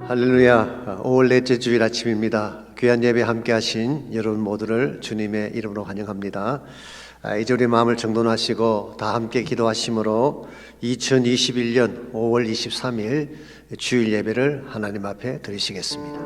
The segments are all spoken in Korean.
할렐루야. 5월 넷째 주일 아침입니다. 귀한 예배 함께 하신 여러분 모두를 주님의 이름으로 환영합니다. 이제 우리 마음을 정돈하시고 다 함께 기도하심으로 2021년 5월 23일 주일 예배를 하나님 앞에 드리시겠습니다.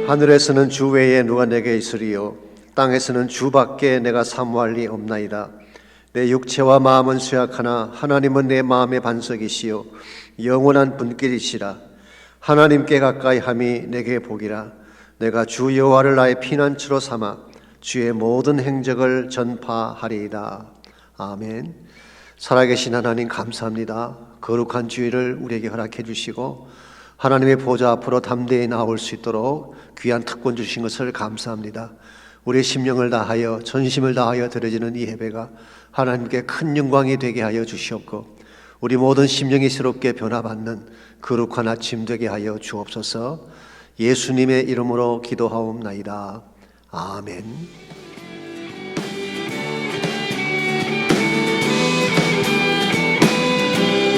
하늘에서는 주 외에 누가 내게 있으리요 땅에서는 주밖에 내가 사모할 리 없나이다. 내 육체와 마음은 쇠약하나 하나님은 내 마음의 반석이시요 영원한 분길이시라. 하나님께 가까이 함이 내게 복이라. 내가 주 여호와를 나의 피난처로 삼아 주의 모든 행적을 전파하리이다. 아멘. 살아계신 하나님 감사합니다. 거룩한 주일을 우리에게 허락해 주시고 하나님의 보좌 앞으로 담대히 나올 수 있도록 귀한 특권 주신 것을 감사합니다. 우리의 심령을 다하여 전심을 다하여 드려지는 이 예배가 하나님께 큰 영광이 되게 하여 주시옵고 우리 모든 심령이 새롭게 변화받는 거룩한 아침 되게 하여 주옵소서. 예수님의 이름으로 기도하옵나이다. 아멘.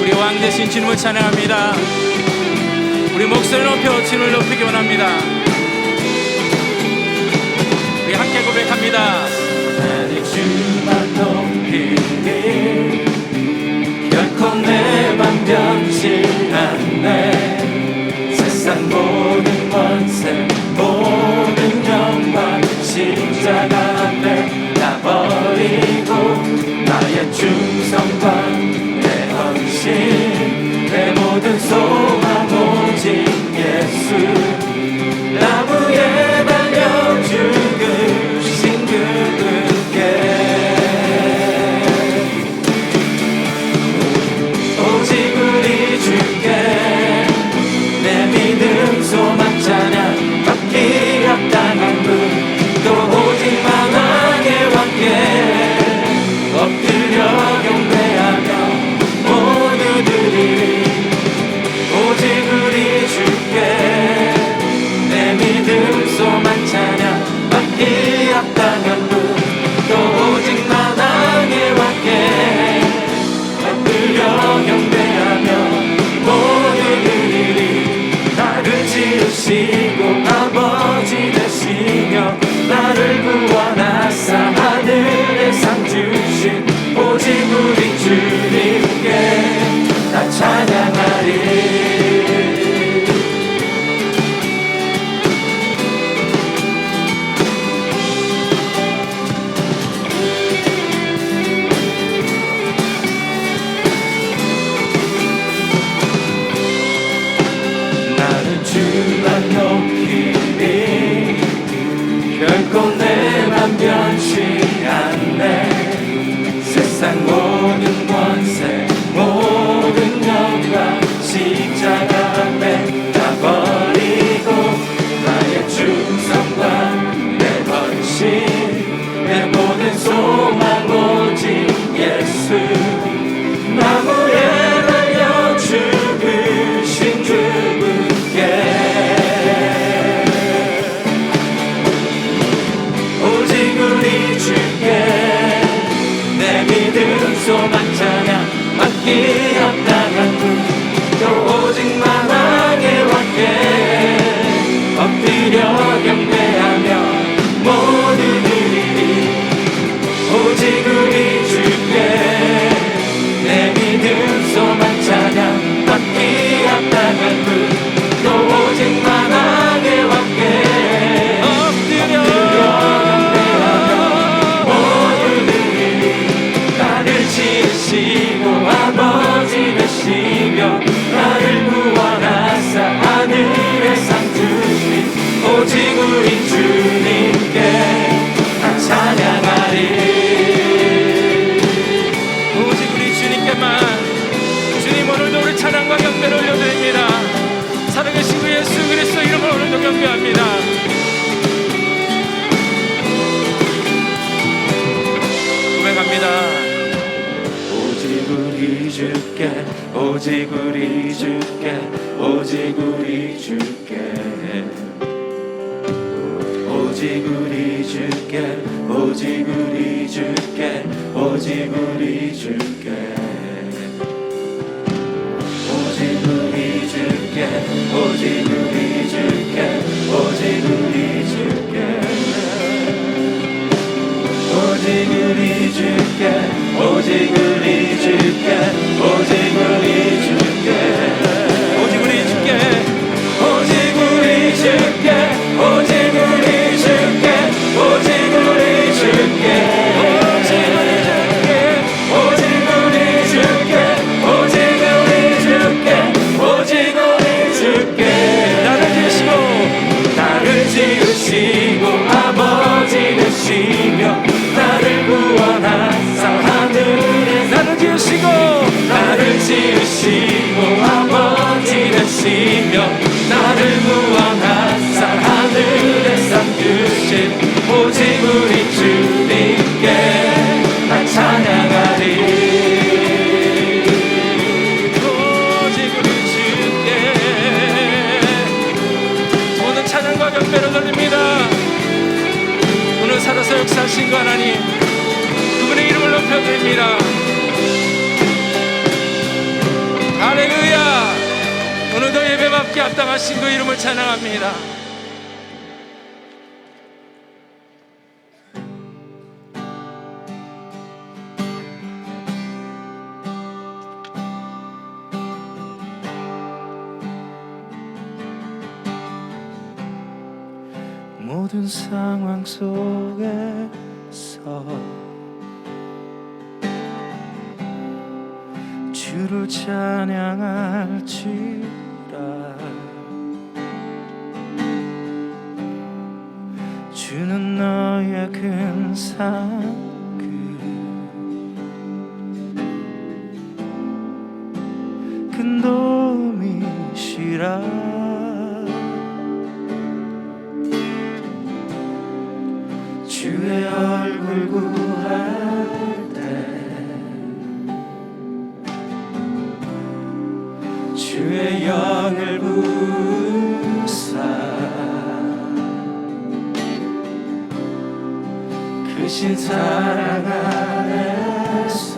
우리 왕 되신 주님을 찬양합니다. 우리 목소리 높여 주님을 높이기 원합니다. 우리 함께 고백합니다. 나는 주만 높이리 결코 내 맘 변치 않네. 세상 모든 권세 모든 영광 십자가 앞에 다 버리고 나의 충성과 내 헌신 내 모든 소망 오직 예수 나무에 달려 죽으신 그분께 오직 우리 주께 내 믿음 소망 찬양 받기 합당한 분 또 오직 만왕의 왕께 엎드려 경배하며 모두 드리리. 오직 우리 주께 내 믿음 소망 찬양 받기 합당한 분 또 오직 만왕의 왕께 엎드려 경배하며 모두 드리리. 나를 지으시고 아버지 되시며 나를 구원하사 하늘에 상 주신 오직 우리 주님께 다 찬양하리. 나는 주만 높이리 결코 내 맘 변치 않네. 세상 모든 권세 모든 영광 십자가 앞에 다 버리고 나의 충성과 내 헌신 내 모든 소망 오직 예수 나무에 달려 죽으신 그분께 오직 우리 주께 내 믿음 소망 찬양 받기 합당한 분 또 오직 만왕의 왕께 엎드려 경배하며 모두 드리리. 오직 우리 주께 내 믿음 소망 찬양 받기 합당한 분 또 오직 만왕의 왕께 엎드려 경배하며 모두 드리리. 나를 지으시 오직 우리 주께 오직 우리 주께 오직 우리 주께 오직 우리 주께 오직 우리 주께 오직 우리 주께 오직 우리 주께 오직 우리 주께 오직 우리 주께 오직 우리 주께 오직 우리 주께 오직 우리 주께 오직 우리 주께 오직 우리 주께 오직 우리 주께 오직 우리 주께 오직 우리 주께 오직 우리 주께 나를 지으시고 아버지 되시며 나를 구원하사 하늘에 나를 지으시고 아버지 되시며 나를 구원하사 하늘에 삼으신 오직 우리 주님께 나 찬양하리 오직 우리 주께 모든 찬양과 경배를 돌립니다. 오늘 살아서 역사하신 그 하나님 그분의 이름을 높여드립니다. 할렐루야. 오늘도 예배받기 합당하신 그 이름을 찬양합니다. 모든 상황 속에서 주를 찬양할지라 주는 너의 큰 상급 큰 도움이시라 주의 얼굴 구할 때 주의 영을 부사 크신 사랑 안에서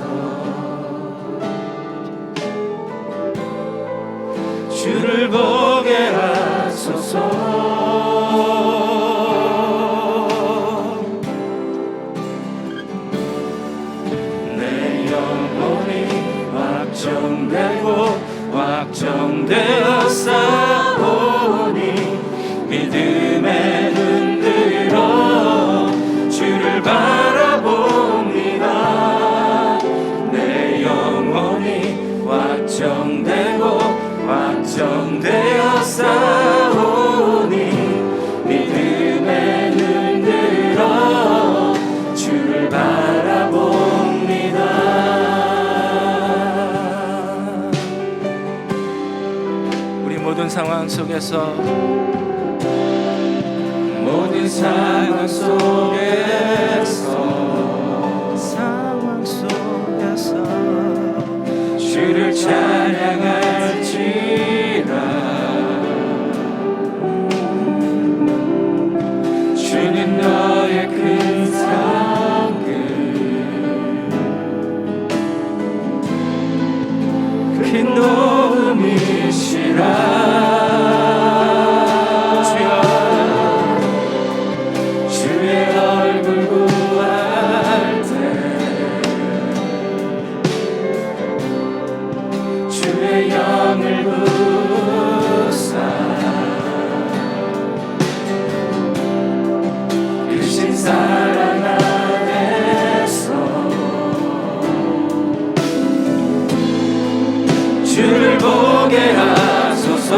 주를 보게 하소서 확정되어 싸우니 믿음의 눈 들어 주를 바라봅니다. 내 영혼이 확정되어 싸우니 믿음의 눈 들어 주를 바라봅니다. 모든 상황 속에서 주를 찬양할지라 주는 너의 큰 상급 큰 도움이시라 주를 보게 하소서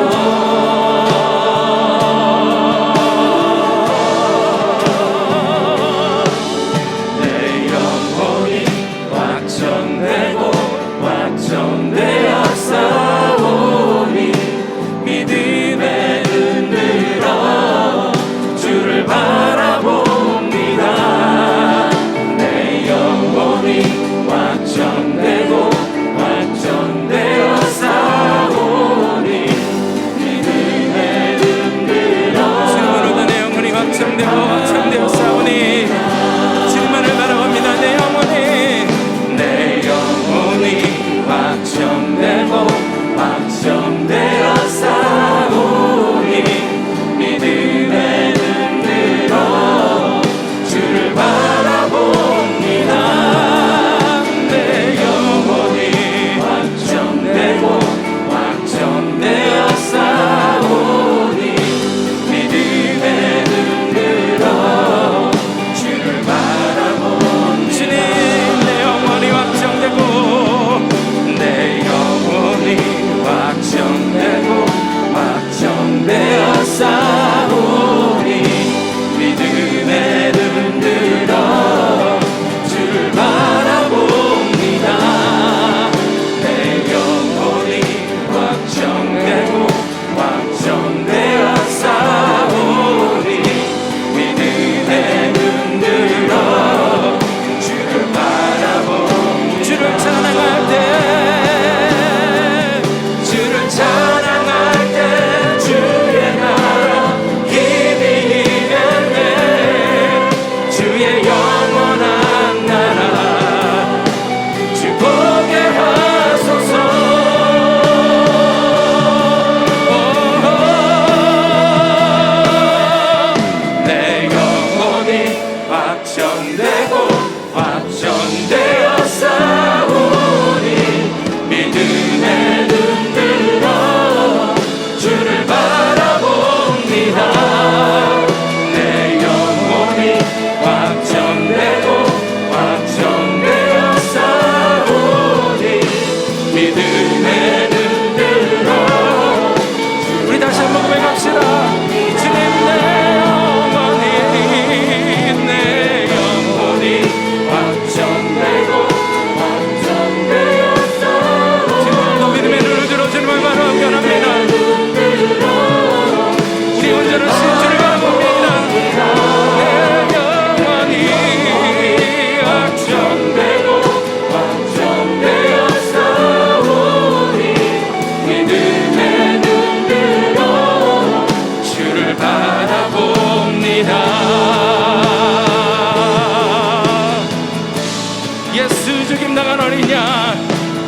죽임당한 어린 양,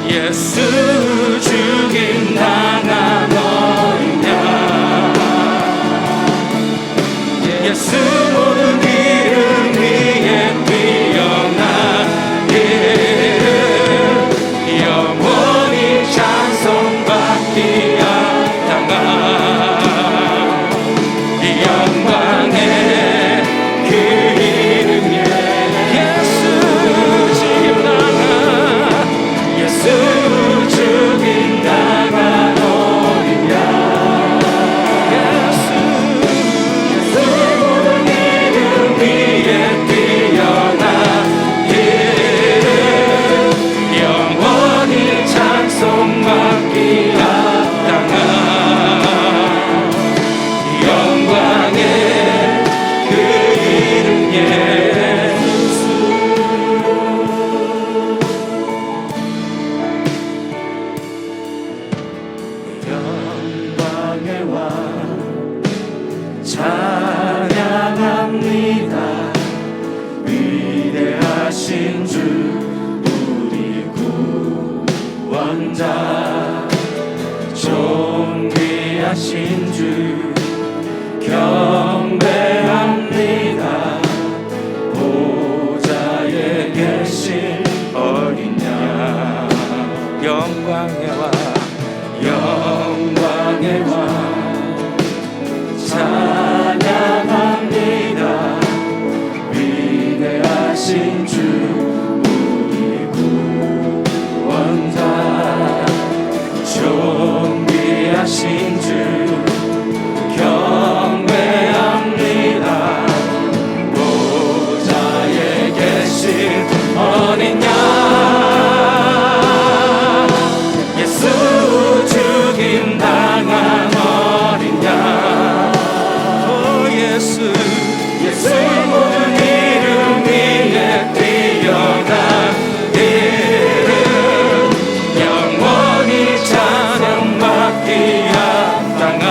예수 죽임당한 어린 양, 예수 모든 이름 위에 뛰어난 이름, 영원히 찬송받기 합당한 영광의 그 이름에, 예수 죽임당한, 예수 죽임당한 어린 양, 예수 모든 이름 위에 뛰어난 이름, 영원히 찬송받기 합당한 영광의 그 이름 예수. 영광의 왕 찬양합니다. 위대하신 주 우리 구원자, 존귀하신 주 경배합니다. 보좌에 계신 어린 양, 영광의 왕, 영광의 왕 찬양합니다. 위대하신 주 우리 구원자, 존귀하신 주 경배합니다. 보좌에 계신 어린 양, 예수 죽임당한 어린 양, 오 예수, 예수 모든 이름 위에 뛰어난 이름, 영원히 찬양받기 합당한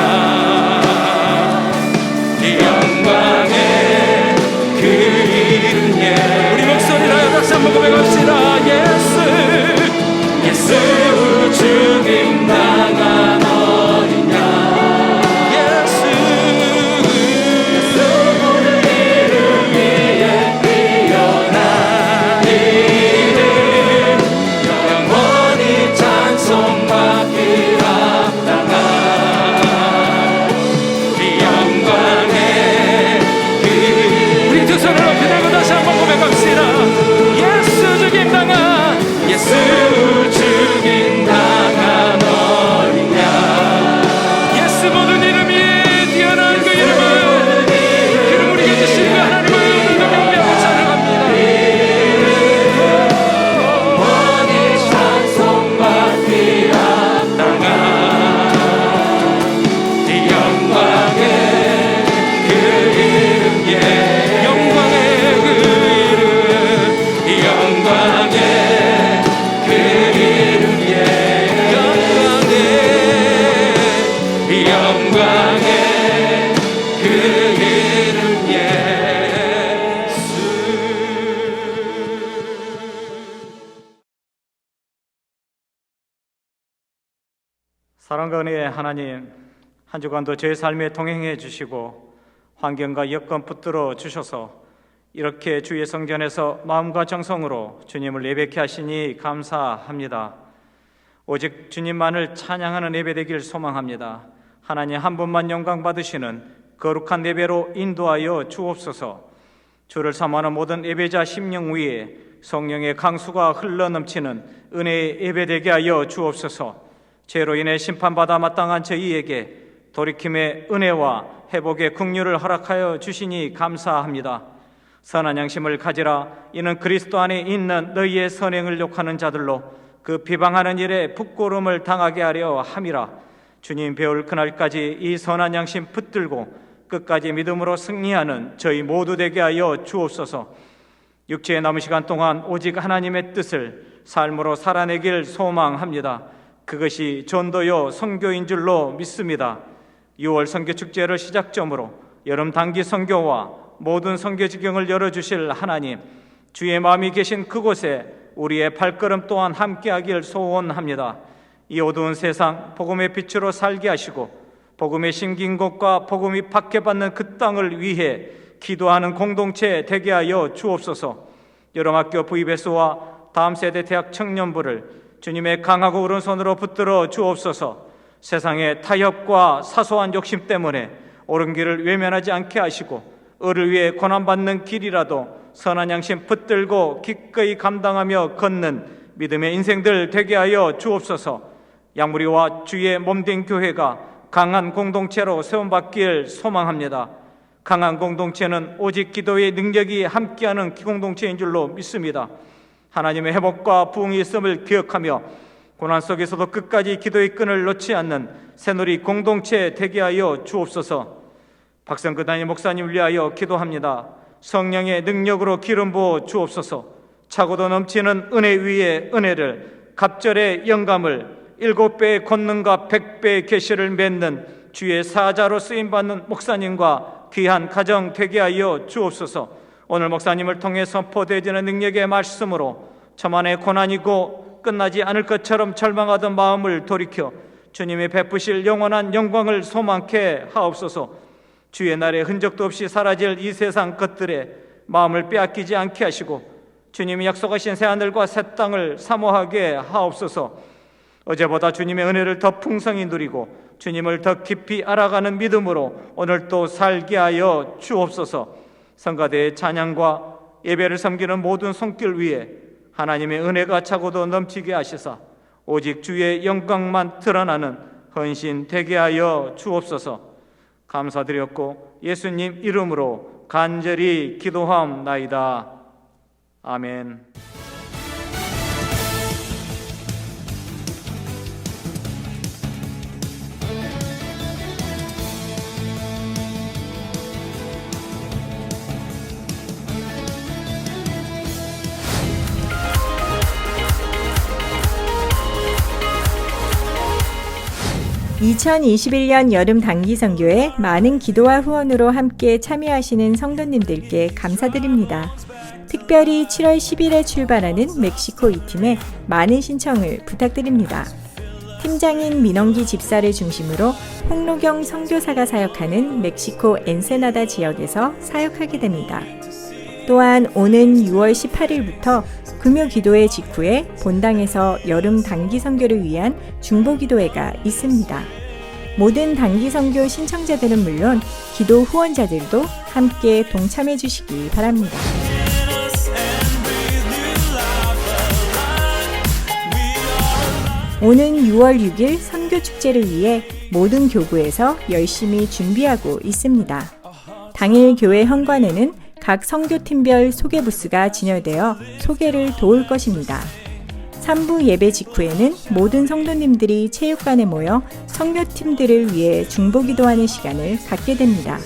영광의 그 이름 예. 우리 목소리로 다시 한번 고백합시다. 예수, 예수 죽임당한 어린 양, 예수, 예수 모든 이름 위에 뛰어난 이름, 영원히 찬송받기 합당한 영광의 그. 우리 두 손을 높이 들고 다시 한번 고백합시다. 예수 죽임당한, 예수 죽임당한 어린 양, 예수 모든 이름 위에 뛰어난 그 이름은, 그 이름 우리에게 주신 그 하나님을 오늘도 경배하고 찬양합니다. 영원히 찬송받기 합당한 영광의 그 이름 예. 영광의 그 이름, 영광의 그 이름 예. 영광의, 영광의 그 이름 예수. 사랑과 은혜의 하나님, 한 주간도 제 삶에 동행해 주시고 환경과 여건 붙들어 주셔서 이렇게 주의 성전에서 마음과 정성으로 주님을 예배케 하시니 감사합니다. 오직 주님만을 찬양하는 예배 되길 소망합니다. 하나님 한 분만 영광 받으시는 거룩한 예배로 인도하여 주옵소서. 주를 사모하는 모든 예배자 심령 위에 성령의 강수가 흘러넘치는 은혜의 예배 되게 하여 주옵소서. 죄로 인해 심판받아 마땅한 저희에게 돌이킴의 은혜와 회복의 긍휼을 허락하여 주시니 감사합니다. 선한 양심을 가지라. 이는 그리스도 안에 있는 너희의 선행을 욕하는 자들로 그 비방하는 일에 부끄러움을 당하게 하려 함이라. 주님 배울 그날까지 이 선한 양심 붙들고 끝까지 믿음으로 승리하는 저희 모두 되게 하여 주옵소서. 육체의 남은 시간 동안 오직 하나님의 뜻을 삶으로 살아내길 소망합니다. 그것이 전도요 선교인 줄로 믿습니다. 6월 선교축제를 시작점으로 여름 단기 선교와 모든 선교 지경을 열어주실 하나님, 주의 마음이 계신 그곳에 우리의 발걸음 또한 함께하길 소원합니다. 이 어두운 세상 복음의 빛으로 살게 하시고 복음의 심긴 곳과 복음이 박해받는 그 땅을 위해 기도하는 공동체 되게 하여 주옵소서. 여름학교 VBS와 다음 세대 대학 청년부를 주님의 강하고 오른손으로 붙들어 주옵소서. 세상의 타협과 사소한 욕심 때문에 옳은 길을 외면하지 않게 하시고 의를 위해 고난받는 길이라도 선한 양심 붙들고 기꺼이 감당하며 걷는 믿음의 인생들 되게 하여 주옵소서. 양무리와 주의 몸된 교회가 강한 공동체로 세움받길 소망합니다. 강한 공동체는 오직 기도의 능력이 함께하는 공동체인 줄로 믿습니다. 하나님의 회복과 부흥이 있음을 기억하며 고난 속에서도 끝까지 기도의 끈을 놓지 않는 새누리 공동체 되게 하여 주옵소서. 박성근 담임 목사님을 위하여 기도합니다. 성령의 능력으로 기름 부어 주옵소서. 차고도 넘치는 은혜 위에 은혜를, 갑절의 영감을, 7배의 권능과 100배의 계시를 맺는 주의 사자로 쓰임받는 목사님과 귀한 가정 되게 하여 주옵소서. 오늘 목사님을 통해 선포되어지는 능력의 말씀으로 저만의 고난이고 끝나지 않을 것처럼 절망하던 마음을 돌이켜 주님이 베푸실 영원한 영광을 소망케 하옵소서. 주의 날에 흔적도 없이 사라질 이 세상 것들에 마음을 빼앗기지 않게 하시고 주님이 약속하신 새하늘과 새 땅을 사모하게 하옵소서. 어제보다 주님의 은혜를 더 풍성히 누리고 주님을 더 깊이 알아가는 믿음으로 오늘 또 살게 하여 주옵소서. 성가대의 찬양과 예배를 섬기는 모든 손길 위에 하나님의 은혜가 차고도 넘치게 하시사 오직 주의 영광만 드러나는 헌신 되게 하여 주옵소서. 감사드렸고 예수님 이름으로 간절히 기도하옵나이다. 아멘. 2021년 여름 단기 선교에 많은 기도와 후원으로 함께 참여하시는 성도님들께 감사드립니다. 특별히 7월 10일에 출발하는 멕시코 2팀에 많은 신청을 부탁드립니다. 팀장인 민원기 집사를 중심으로 홍로경 선교사가 사역하는 멕시코 엔세나다 지역에서 사역하게 됩니다. 또한 오는 6월 18일부터 금요 기도회 직후에 본당에서 여름 단기 선교를 위한 중보 기도회가 있습니다. 모든 단기 선교 신청자들은 물론 기도 후원자들도 함께 동참해 주시기 바랍니다. 오는 6월 6일 선교 축제를 위해 모든 교구에서 열심히 준비하고 있습니다. 당일 교회 현관에는 각 선교팀별 소개 부스가 진열되어 소개를 도울 것입니다. 3부 예배 직후에는 모든 성도님들이 체육관에 모여 선교팀들을 위해 중보기도하는 시간을 갖게 됩니다.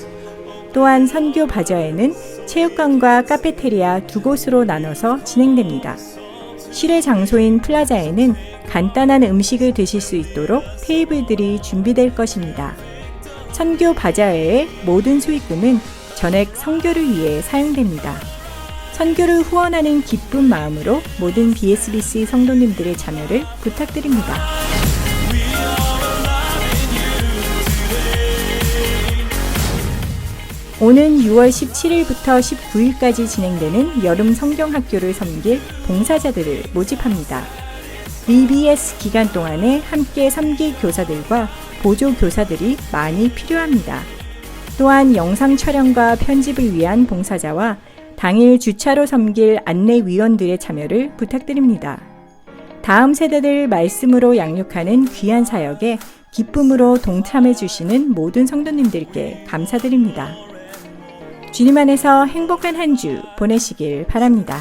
또한 선교 바저에는 체육관과 카페테리아 두 곳으로 나눠서 진행됩니다. 실외 장소인 플라자에는 간단한 음식을 드실 수 있도록 테이블들이 준비될 것입니다. 선교 바자회의 모든 수익금은 전액 선교를 위해 사용됩니다. 선교를 후원하는 기쁜 마음으로 모든 BSBC 성도님들의 참여를 부탁드립니다. 오는 6월 17일부터 19일까지 진행되는 여름 성경학교를 섬길 봉사자들을 모집합니다. BBS 기간 동안에 함께 섬길 교사들과 보조 교사들이 많이 필요합니다. 또한 영상 촬영과 편집을 위한 봉사자와 당일 주차로 섬길 안내위원들의 참여를 부탁드립니다. 다음 세대들 말씀으로 양육하는 귀한 사역에 기쁨으로 동참해 주시는 모든 성도님들께 감사드립니다. 주님 안에서 행복한 한 주 보내시길 바랍니다.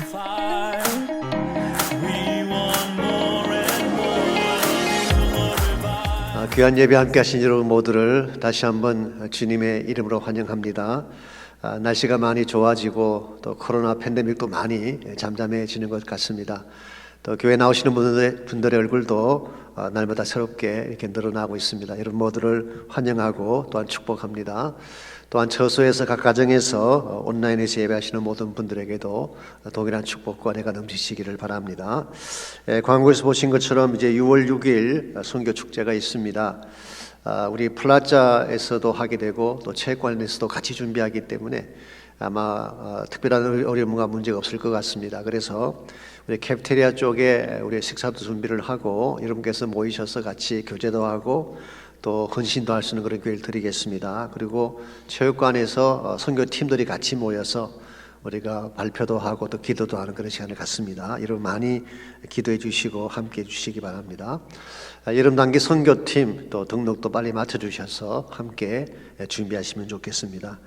귀한 예배 함께 하신 여러분 모두를 다시 한번 주님의 이름으로 환영합니다. 날씨가 많이 좋아지고 또 코로나 팬데믹도 많이 잠잠해지는 것 같습니다. 또 교회 나오시는 분들의 얼굴도 날마다 새롭게 이렇게 늘어나고 있습니다. 여러분 모두를 환영하고 또한 축복합니다. 또한 처소에서 각 가정에서 온라인에서 예배하시는 모든 분들에게도 동일한 축복과 은혜가 넘치시기를 바랍니다. 광고에서 보신 것처럼 이제 6월 6일 선교 축제가 있습니다. 우리 플라자에서도 하게 되고 또 체육관에서도 같이 준비하기 때문에 아마 특별한 어려움과 문제가 없을 것 같습니다. 그래서 우리 캐피테리아 쪽에 우리 식사도 준비를 하고 여러분께서 모이셔서 같이 교제도 하고 또 헌신도 할 수 있는 그런 기회를 드리겠습니다. 그리고 체육관에서 선교팀들이 같이 모여서 우리가 발표도 하고 또 기도도 하는 그런 시간을 갖습니다. 여러분 많이 기도해 주시고 함께 해 주시기 바랍니다. 여러분 단기 선교팀 또 등록도 빨리 맞춰 주셔서 함께 준비하시면 좋겠습니다.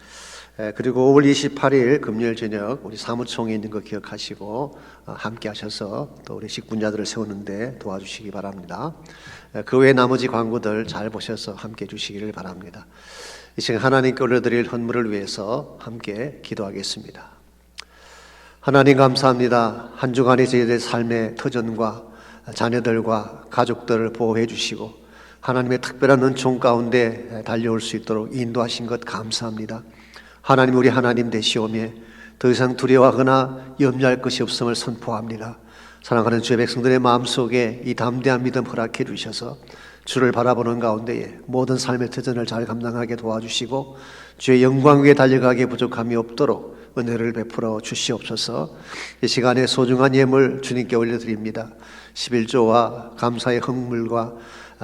그리고 5월 28일 금요일 저녁 우리 사무총회 있는 거 기억하시고 함께 하셔서 또 우리 직분자들을 세우는데 도와주시기 바랍니다. 그 외 나머지 광고들 잘 보셔서 함께 해주시기를 바랍니다. 이 시간 하나님께 올려드릴 헌물을 위해서 함께 기도하겠습니다. 하나님 감사합니다. 한 주간의 저희들의 삶의 터전과 자녀들과 가족들을 보호해 주시고 하나님의 특별한 은총 가운데 달려올 수 있도록 인도하신 것 감사합니다. 하나님 우리 하나님 되시오며 더 이상 두려워하거나 염려할 것이 없음을 선포합니다. 사랑하는 주의 백성들의 마음속에 이 담대한 믿음 허락해 주셔서 주를 바라보는 가운데에 모든 삶의 터전을 잘 감당하게 도와주시고 주의 영광 위에 달려가기에 부족함이 없도록 은혜를 베풀어 주시옵소서. 이 시간에 소중한 예물 주님께 올려드립니다. 11조와 감사의 헌물과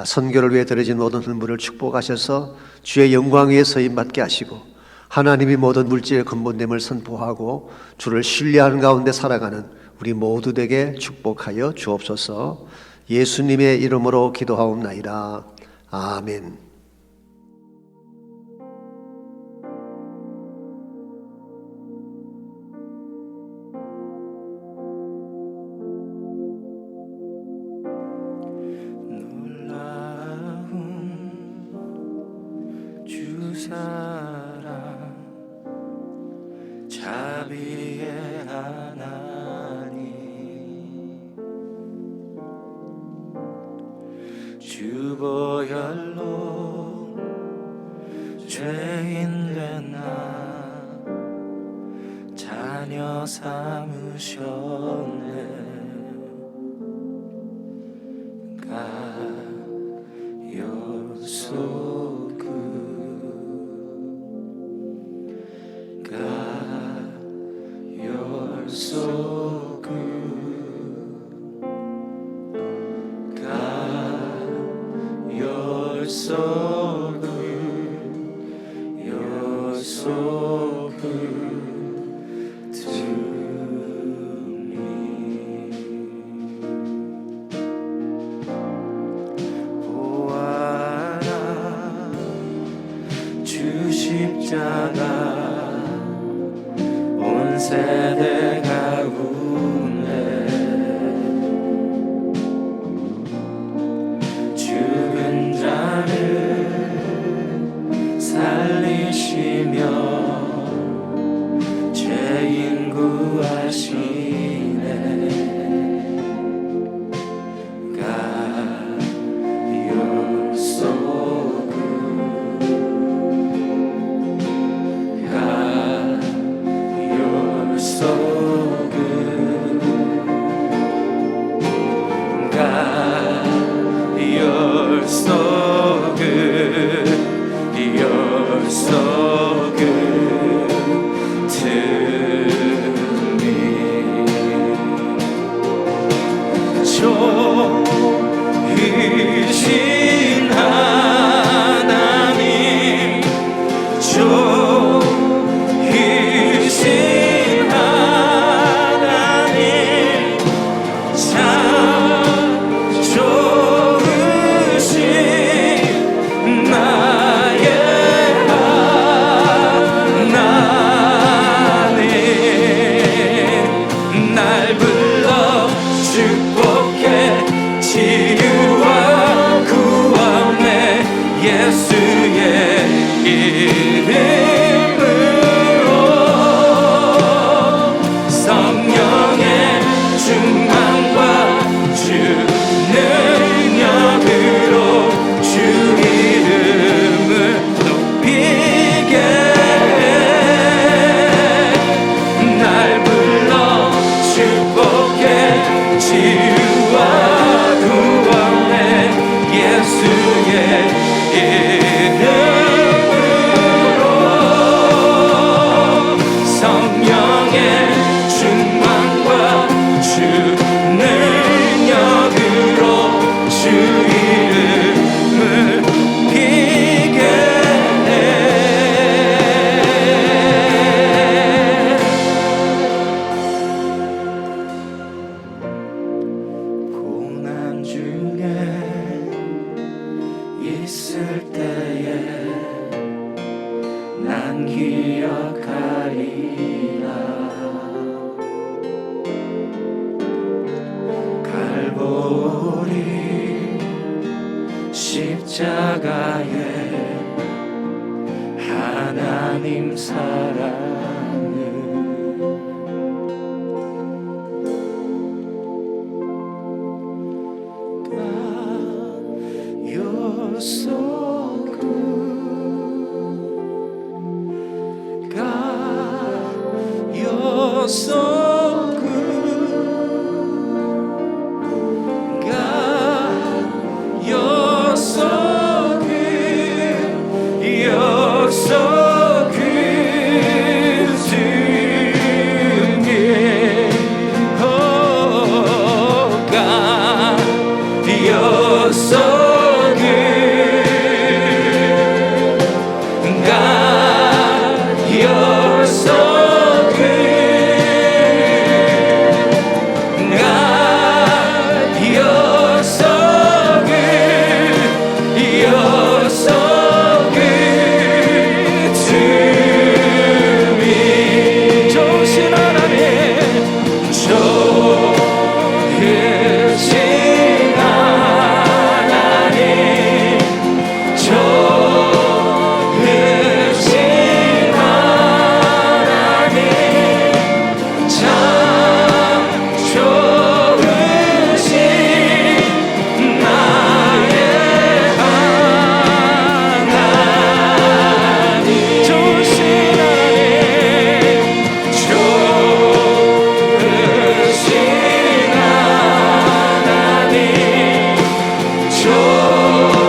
선교를 위해 드려진 모든 헌물을 축복하셔서 주의 영광 위에 서임받게 하시고 하나님이 모든 물질의 근본됨을 선포하고 주를 신뢰하는 가운데 살아가는 우리 모두에게 축복하여 주옵소서. 예수님의 이름으로 기도하옵나이다. 아멘. 놀라운 주사랑 자비의 하나님 주보혈로 죄인 된 나 자녀 삼으셨네 가요소그 You're so good, God. You're so good. You're so good to me. 보아라 주 십자가 온 세대 가운데 죽은 자를 살리시며 죄인 구하시네 God, you're so good. God, you're so good. God, you're so good. You're so good to me. 좋으신 하나님, 좋으신 하나님, 참 좋으신 나의 하나님, 날 불러 축복해 치유와 구원해 예수의 이름으로 성령의 충만과 십자가의 하나님 사랑을 God, you're so good. God, you're so good. God, you're so good. You're so good to me. Oh God, you're so good. God, you're so good. God, you're so good. You're so good to me. 좋으신 하나님, 좋으신 하나님, 좋으신 하나님, 참 좋으신 나의 하나님. 좋으신 하나님, 좋으신 하나님, 좋으신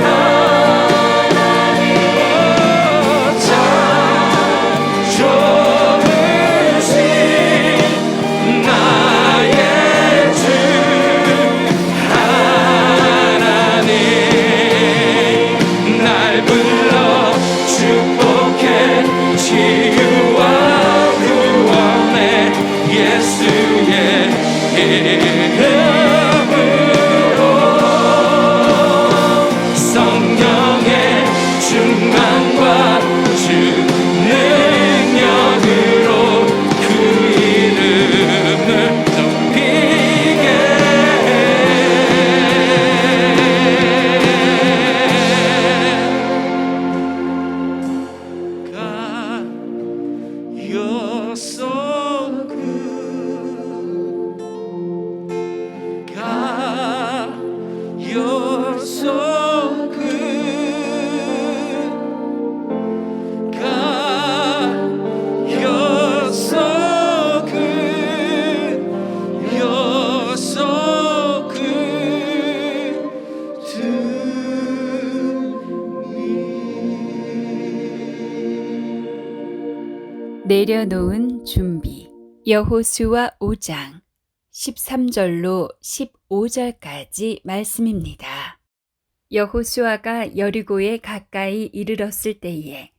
하나님, 참 좋으신 나의 주 하나님. 날 불러 축복해 치유와 구원해 예수의 이름으로 성령의 충만과 주 능력으로 그 이름을 높이게 God, you're so good. God, you're so good. God, you're so good. You're so good to 내려놓은 준비. 여호수아 5장 13절로 15절까지 말씀입니다. 여호수아가 여리고에 가까이 이르렀을 때에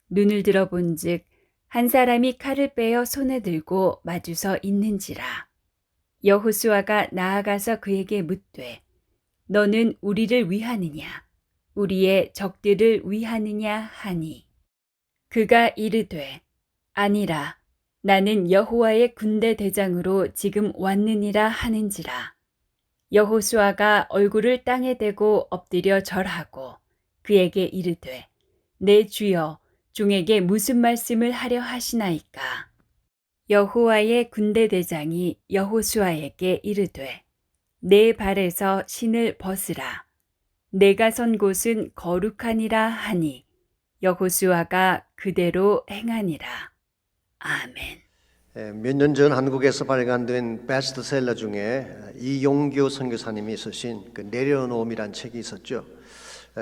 눈을 들어본즉 한 사람이 칼을 빼어 손에 들고 마주서 있는지라. 여호수아가 나아가서 그에게 묻되 너는 우리를 위하느냐 우리의 적들을 위하느냐 하니 그가 이르되 아니라 나는 여호와의 군대 대장으로 지금 왔느니라 하는지라. 여호수아가 얼굴을 땅에 대고 엎드려 절하고 그에게 이르되 내 주여 종에게 무슨 말씀을 하려 하시나이까. 여호와의 군대 대장이 여호수아에게 이르되 내 발에서 신을 벗으라. 내가 선 곳은 거룩하니라 하니 여호수아가 그대로 행하니라. 아멘. 몇 년 전 한국에서 발간된 베스트셀러 중에 이용규 선교사님이 쓰신 그 내려놓음이란 책이 있었죠.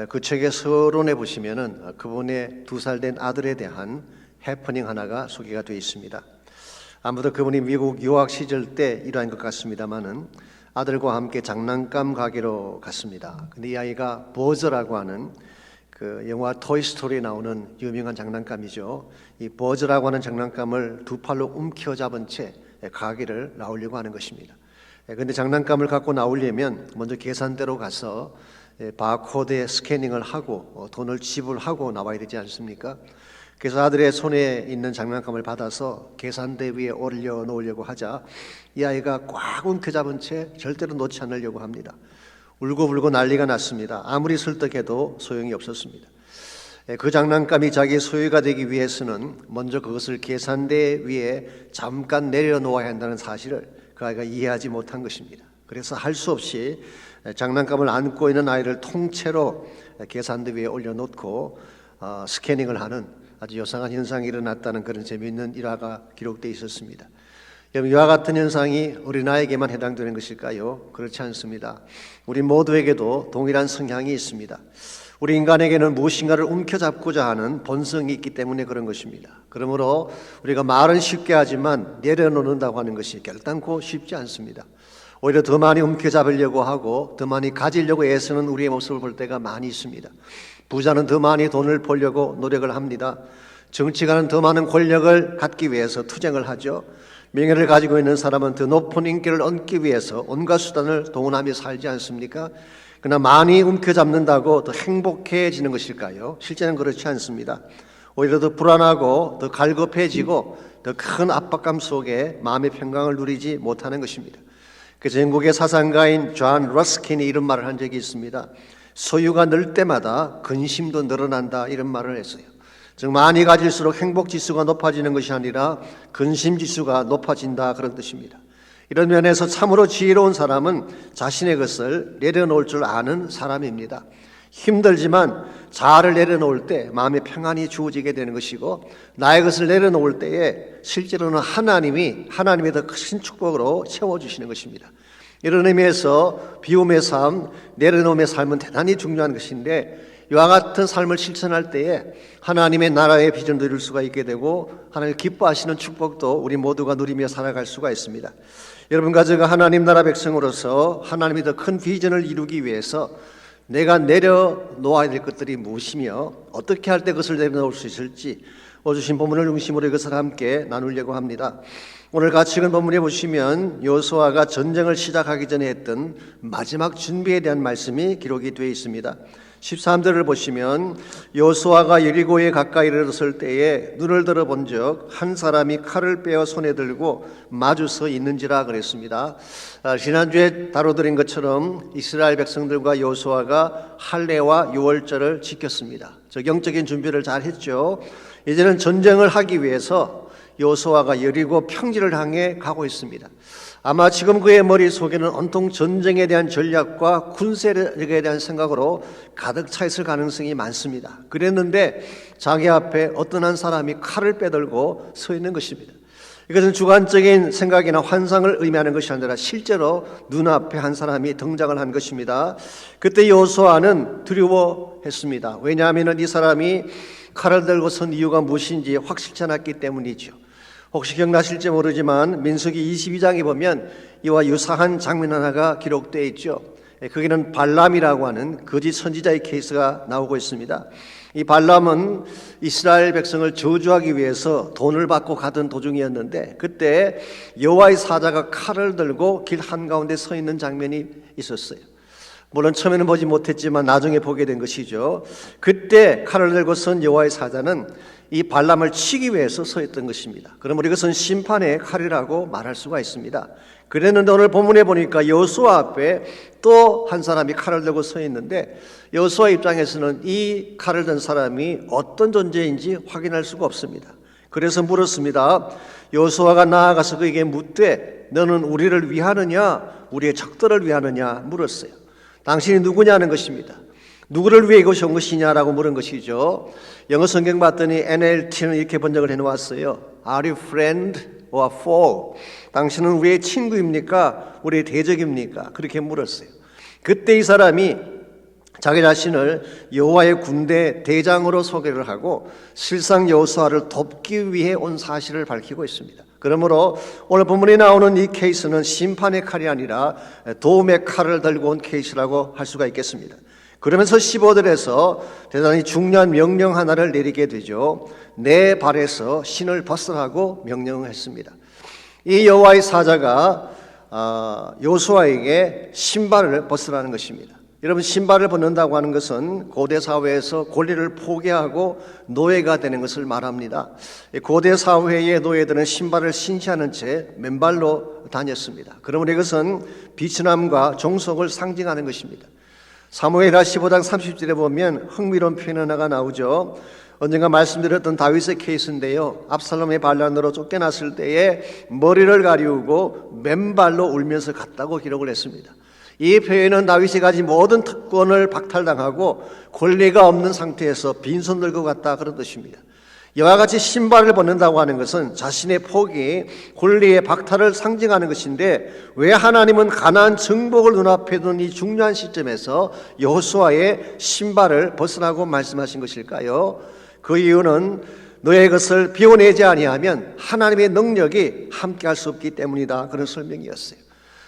그 책의 서론에 보시면은 그분의 2살 된 아들에 대한 해프닝 하나가 소개가 되어 있습니다. 아무도 그분이 미국 유학 시절 때 일한 것 같습니다만은 아들과 함께 장난감 가게로 갔습니다. 근데 이 아이가 버즈라고 하는 그 영화 토이스토리에 나오는 유명한 장난감이죠. 이 버즈라고 하는 장난감을 2팔로 움켜잡은 채 가게를 나오려고 하는 것입니다. 그런데 장난감을 갖고 나오려면 먼저 계산대로 가서 바코드에 스캐닝을 하고 돈을 지불하고 나와야 되지 않습니까? 그래서 아들의 손에 있는 장난감을 받아서 계산대 위에 올려놓으려고 하자 이 아이가 꽉 움켜잡은 채 절대로 놓지 않으려고 합니다. 울고불고 난리가 났습니다. 아무리 설득해도 소용이 없었습니다. 그 장난감이 자기 소유가 되기 위해서는 먼저 그것을 계산대 위에 잠깐 내려놓아야 한다는 사실을 그 아이가 이해하지 못한 것입니다. 그래서 할 수 없이 장난감을 안고 있는 아이를 통째로 계산대 위에 올려놓고 스캐닝을 하는 아주 요상한 현상이 일어났다는 그런 재미있는 일화가 기록되어 있었습니다. 여러분, 이와 같은 현상이 어린아이에게만 해당되는 것일까요? 그렇지 않습니다. 우리 모두에게도 동일한 성향이 있습니다. 우리 인간에게는 무엇인가를 움켜잡고자 하는 본성이 있기 때문에 그런 것입니다. 그러므로 우리가 말은 쉽게 하지만 내려놓는다고 하는 것이 결단코 쉽지 않습니다. 오히려 더 많이 움켜잡으려고 하고 더 많이 가지려고 애쓰는 우리의 모습을 볼 때가 많이 있습니다. 부자는 더 많이 돈을 벌려고 노력을 합니다. 정치가는 더 많은 권력을 갖기 위해서 투쟁을 하죠. 명예를 가지고 있는 사람은 더 높은 인기를 얻기 위해서 온갖 수단을 동원하며 살지 않습니까? 그러나 많이 움켜잡는다고 더 행복해지는 것일까요? 실제는 그렇지 않습니다. 오히려 더 불안하고 더 갈급해지고 더 큰 압박감 속에 마음의 평강을 누리지 못하는 것입니다. 그래서 영국의 사상가인 존 러스킨이 이런 말을 한 적이 있습니다. 소유가 늘 때마다 근심도 늘어난다, 이런 말을 했어요. 즉 많이 가질수록 행복지수가 높아지는 것이 아니라 근심지수가 높아진다, 그런 뜻입니다. 이런 면에서 참으로 지혜로운 사람은 자신의 것을 내려놓을 줄 아는 사람입니다. 힘들지만 자아를 내려놓을 때 마음의 평안이 주어지게 되는 것이고, 나의 것을 내려놓을 때에 실제로는 하나님이 더 큰 축복으로 채워주시는 것입니다. 이런 의미에서 비움의 삶, 내려놓음의 삶은 대단히 중요한 것인데, 이와 같은 삶을 실천할 때에 하나님의 나라의 비전도 이룰 수가 있게 되고 하나님 기뻐하시는 축복도 우리 모두가 누리며 살아갈 수가 있습니다. 여러분과 제가 하나님 나라 백성으로서 하나님이 더 큰 비전을 이루기 위해서 내가 내려놓아야 될 것들이 무엇이며 어떻게 할 때 그것을 내려놓을 수 있을지 주신 본문을 중심으로 이것을 함께 나누려고 합니다. 오늘 같이 읽은 본문에 보시면 여호수아가 전쟁을 시작하기 전에 했던 마지막 준비에 대한 말씀이 기록이 되어 있습니다. 13절을 보시면 여호수아가 여리고에 가까이 이르렀을 때에 눈을 들어 본즉 한 사람이 칼을 빼어 손에 들고 마주 서 있는지라 그랬습니다. 지난주에 다뤄드린 것처럼 이스라엘 백성들과 여호수아가 할례와 유월절을 지켰습니다. 영적인 준비를 잘 했죠. 이제는 전쟁을 하기 위해서 여호수아가 여리고 평지를 향해 가고 있습니다. 아마 지금 그의 머릿속에는 온통 전쟁에 대한 전략과 군세력에 대한 생각으로 가득 차 있을 가능성이 많습니다. 그랬는데 자기 앞에 어떤 한 사람이 칼을 빼들고 서 있는 것입니다. 이것은 주관적인 생각이나 환상을 의미하는 것이 아니라 실제로 눈앞에 한 사람이 등장을 한 것입니다. 그때 여호수아는 두려워했습니다. 왜냐하면 이 사람이 칼을 들고 선 이유가 무엇인지 확실치 않았기 때문이죠. 혹시 기억나실지 모르지만 민수기 22장에 보면 이와 유사한 장면 하나가 기록되어 있죠. 거기는 발람이라고 하는 거짓 선지자의 케이스가 나오고 있습니다. 이 발람은 이스라엘 백성을 저주하기 위해서 돈을 받고 가던 도중이었는데 그때 여호와의 사자가 칼을 들고 길 한가운데 서 있는 장면이 있었어요. 물론 처음에는 보지 못했지만 나중에 보게 된 것이죠. 그때 칼을 들고 선 여호와의 사자는 이 발람을 치기 위해서 서 있던 것입니다. 그러므로 이것은 심판의 칼이라고 말할 수가 있습니다. 그랬는데 오늘 본문에 보니까 여호수아 앞에 또 한 사람이 칼을 들고 서 있는데 여호수아 입장에서는 이 칼을 든 사람이 어떤 존재인지 확인할 수가 없습니다. 그래서 물었습니다. 여호수아가 나아가서 그에게 묻되 너는 우리를 위하느냐 우리의 적들을 위하느냐 물었어요. 당신이 누구냐는 것입니다. 누구를 위해 이것이 온 것이냐라고 물은 것이죠. 영어 성경 봤더니 NLT는 이렇게 번역을 해놓았어요. Are you friend or foe? 당신은 우리의 친구입니까? 우리의 대적입니까? 그렇게 물었어요. 그때 이 사람이 자기 자신을 여호와의 군대 대장으로 소개를 하고 실상 여호수아를 돕기 위해 온 사실을 밝히고 있습니다. 그러므로 오늘 본문에 나오는 이 케이스는 심판의 칼이 아니라 도움의 칼을 들고 온 케이스라고 할 수가 있겠습니다. 그러면서 15절에서 대단히 중요한 명령 하나를 내리게 되죠. 내 발에서 신을 벗으라고 명령을 했습니다. 이 여호와의 사자가 여호수아에게 신발을 벗으라는 것입니다. 여러분, 신발을 벗는다고 하는 것은 고대 사회에서 권리를 포기하고 노예가 되는 것을 말합니다. 고대 사회의 노예들은 신발을 신지 않은 채 맨발로 다녔습니다. 그러므로 이것은 비천함과 종속을 상징하는 것입니다. 사무엘하 15장 30절에 보면 흥미로운 표현 하나가 나오죠. 언젠가 말씀드렸던 다윗의 케이스인데요, 압살롬의 반란으로 쫓겨났을 때에 머리를 가리우고 맨발로 울면서 갔다고 기록을 했습니다. 이 표현은 다윗이 가진 모든 특권을 박탈당하고 권리가 없는 상태에서 빈손 들고 갔다, 그런 뜻입니다. 이와 같이 신발을 벗는다고 하는 것은 자신의 포기, 권리의 박탈을 상징하는 것인데, 왜 하나님은 가나안 정복을 눈앞에 둔 이 중요한 시점에서 여호수아의 신발을 벗으라고 말씀하신 것일까요? 그 이유는 너의 것을 비워내지 아니하면 하나님의 능력이 함께할 수 없기 때문이다, 그런 설명이었어요.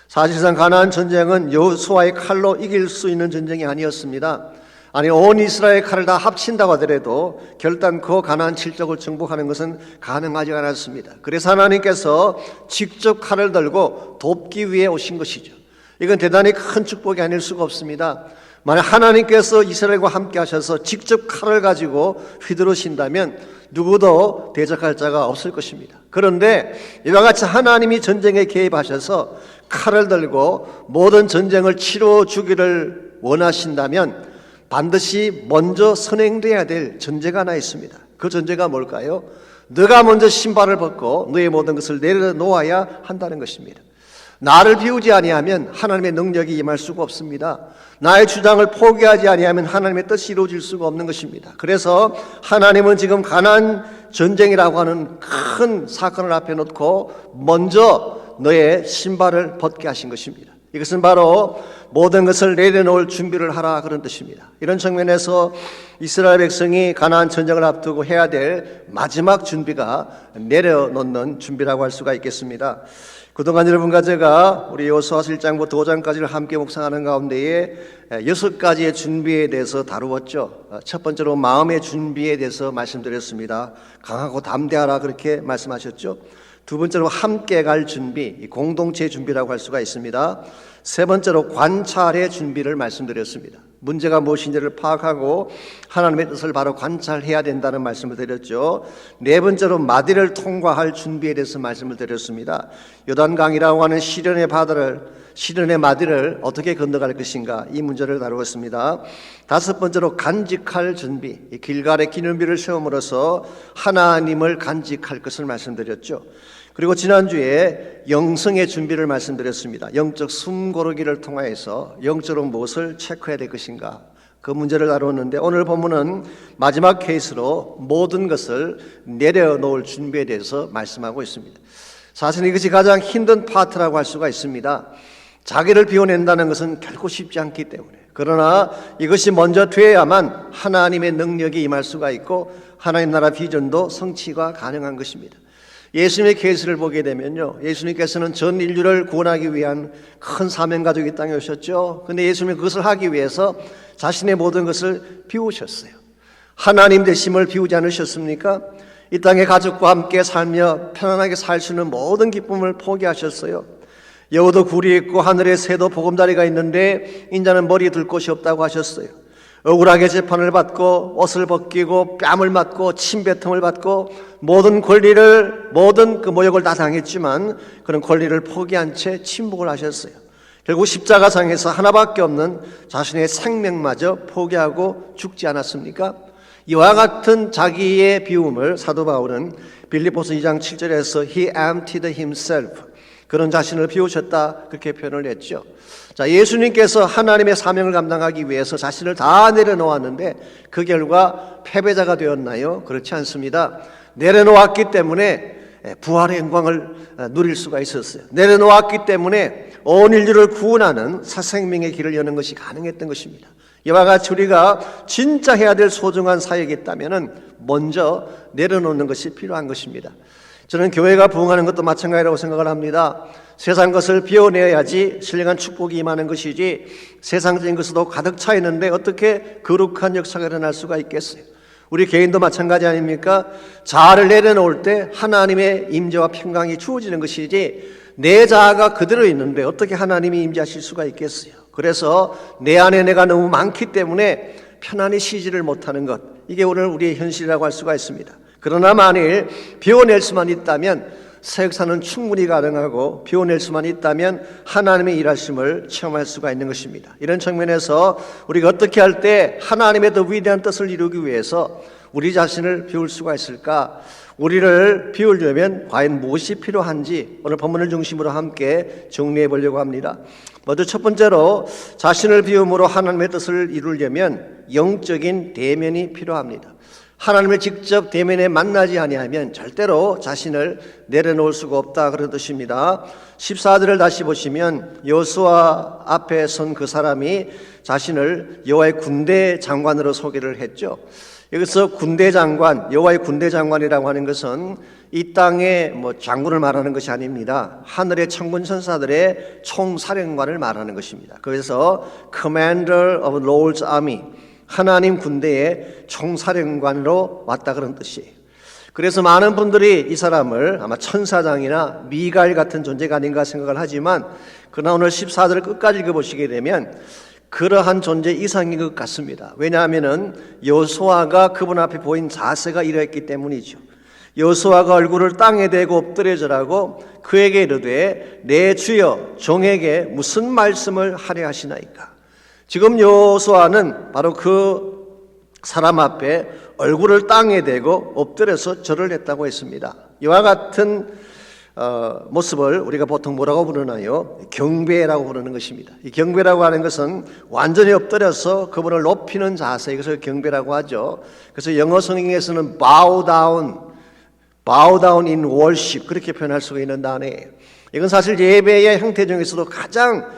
사실상 가나안 전쟁은 여호수아의 칼로 이길 수 있는 전쟁이 아니었습니다. 아니, 온 이스라엘 칼을 다 합친다고 하더라도 결단코 가나안 칠족을 정복하는 것은 가능하지 않았습니다. 그래서 하나님께서 직접 칼을 들고 돕기 위해 오신 것이죠. 이건 대단히 큰 축복이 아닐 수가 없습니다. 만약 하나님께서 이스라엘과 함께 하셔서 직접 칼을 가지고 휘두르신다면 누구도 대적할 자가 없을 것입니다. 그런데 이와 같이 하나님이 전쟁에 개입하셔서 칼을 들고 모든 전쟁을 치러주기를 원하신다면 반드시 먼저 선행돼야 될 전제가 하나 있습니다. 그 전제가 뭘까요? 너가 먼저 신발을 벗고 너의 모든 것을 내려놓아야 한다는 것입니다. 나를 비우지 아니하면 하나님의 능력이 임할 수가 없습니다. 나의 주장을 포기하지 아니하면 하나님의 뜻이 이루어질 수가 없는 것입니다. 그래서 하나님은 지금 가나안 전쟁이라고 하는 큰 사건을 앞에 놓고 먼저 너의 신발을 벗게 하신 것입니다. 이것은 바로 모든 것을 내려놓을 준비를 하라, 그런 뜻입니다. 이런 측면에서 이스라엘 백성이 가나안 전쟁을 앞두고 해야 될 마지막 준비가 내려놓는 준비라고 할 수가 있겠습니다. 그동안 여러분과 제가 우리 여호수아서 1장부터 5장까지를 함께 묵상하는 가운데에 6가지의 준비에 대해서 다루었죠. 첫 번째로 마음의 준비에 대해서 말씀드렸습니다. 강하고 담대하라, 그렇게 말씀하셨죠. 두 번째로 함께 갈 준비, 공동체 준비라고 할 수가 있습니다. 세 번째로 관찰의 준비를 말씀드렸습니다. 문제가 무엇인지를 파악하고 하나님의 뜻을 바로 관찰해야 된다는 말씀을 드렸죠. 네 번째로 마디를 통과할 준비에 대해서 말씀을 드렸습니다. 요단강이라고 하는 시련의 마디를 어떻게 건너갈 것인가, 이 문제를 다루었습니다. 다섯 번째로 간직할 준비, 길갈의 기념비를 세움으로써 하나님을 간직할 것을 말씀드렸죠. 그리고 지난주에 영성의 준비를 말씀드렸습니다. 영적 숨고르기를 통해서 영적으로 무엇을 체크해야 될 것인가, 그 문제를 다루었는데, 오늘 본문은 마지막 케이스로 모든 것을 내려놓을 준비에 대해서 말씀하고 있습니다. 사실 이것이 가장 힘든 파트라고 할 수가 있습니다. 자기를 비워낸다는 것은 결코 쉽지 않기 때문에, 그러나 이것이 먼저 되어야만 하나님의 능력이 임할 수가 있고 하나님 나라 비전도 성취가 가능한 것입니다. 예수님의 케이스를 보게 되면요, 예수님께서는 전 인류를 구원하기 위한 큰 사명 가지고 이 땅에 오셨죠. 그런데 예수님은 그것을 하기 위해서 자신의 모든 것을 비우셨어요. 하나님 되심을 비우지 않으셨습니까? 이 땅의 가족과 함께 살며 편안하게 살 수 있는 모든 기쁨을 포기하셨어요. 여우도 굴이 있고 하늘에 새도 보금자리가 있는데 인자는 머리에 둘 곳이 없다고 하셨어요. 억울하게 재판을 받고 옷을 벗기고 뺨을 맞고 침뱉음을 받고 모든 권리를, 모든 그 모욕을 다 당했지만 그런 권리를 포기한 채 침묵을 하셨어요. 결국 십자가상에서 하나밖에 없는 자신의 생명마저 포기하고 죽지 않았습니까? 이와 같은 자기의 비움을 사도 바울은 빌립보서 2장 7절에서 He emptied himself, 그런 자신을 비우셨다, 그렇게 표현을 했죠. 자, 예수님께서 하나님의 사명을 감당하기 위해서 자신을 다 내려놓았는데 그 결과 패배자가 되었나요? 그렇지 않습니다. 내려놓았기 때문에 부활의 영광을 누릴 수가 있었어요. 내려놓았기 때문에 온 인류를 구원하는 새 생명의 길을 여는 것이 가능했던 것입니다. 이와 같이 우리가 진짜 해야 될 소중한 사역이 있다면 먼저 내려놓는 것이 필요한 것입니다. 저는 교회가 부흥하는 것도 마찬가지라고 생각을 합니다. 세상 것을 비워내야지 신령한 축복이 임하는 것이지, 세상적인 것으로 가득 차 있는데 어떻게 거룩한 역사가 일어날 수가 있겠어요? 우리 개인도 마찬가지 아닙니까? 자아를 내려놓을 때 하나님의 임재와 평강이 주어지는 것이지, 내 자아가 그대로 있는데 어떻게 하나님이 임재하실 수가 있겠어요? 그래서 내 안에 내가 너무 많기 때문에 편안히 쉬지를 못하는 것, 이게 오늘 우리의 현실이라고 할 수가 있습니다. 그러나 만일 비워낼 수만 있다면 사역사는 충분히 가능하고 비워낼 수만 있다면 하나님의 일하심을 체험할 수가 있는 것입니다. 이런 측면에서 우리가 어떻게 할 때 하나님의 더 위대한 뜻을 이루기 위해서 우리 자신을 비울 수가 있을까? 우리를 비우려면 과연 무엇이 필요한지 오늘 본문을 중심으로 함께 정리해 보려고 합니다. 먼저 첫 번째로 자신을 비움으로 하나님의 뜻을 이루려면 영적인 대면이 필요합니다. 하나님을 직접 대면에 만나지 아니하면 절대로 자신을 내려놓을 수가 없다, 그런 뜻입니다. 14절을 다시 보시면 여호수아 앞에 선 그 사람이 자신을 여호와의 군대 장관으로 소개를 했죠. 여기서 군대 장관, 여호와의 군대 장관이라고 하는 것은 이 땅의 장군을 말하는 것이 아닙니다. 하늘의 천군 천사들의 총사령관을 말하는 것입니다. 그래서 Commander of Lord's Army, 하나님 군대의 총사령관으로 왔다, 그런 뜻이에요. 그래서 많은 분들이 이 사람을 아마 천사장이나 미가엘 같은 존재가 아닌가 생각을 하지만, 그러나 오늘 14절을 끝까지 읽어보시게 되면 그러한 존재 이상인 것 같습니다. 왜냐하면 여호수아가 그분 앞에 보인 자세가 이러했기 때문이죠. 여호수아가 얼굴을 땅에 대고 엎드려져라고 그에게 이르되 내 주여 종에게 무슨 말씀을 하려 하시나이까. 지금 여호수아는 바로 그 사람 앞에 얼굴을 땅에 대고 엎드려서 절을 했다고 했습니다. 이와 같은 모습을 우리가 보통 뭐라고 부르나요? 경배라고 부르는 것입니다. 이 경배라고 하는 것은 완전히 엎드려서 그분을 높이는 자세, 이것을 경배라고 하죠. 그래서 영어 성경에서는 bow down in worship, 그렇게 표현할 수가 있는 단어예요. 이건 사실 예배의 형태 중에서도 가장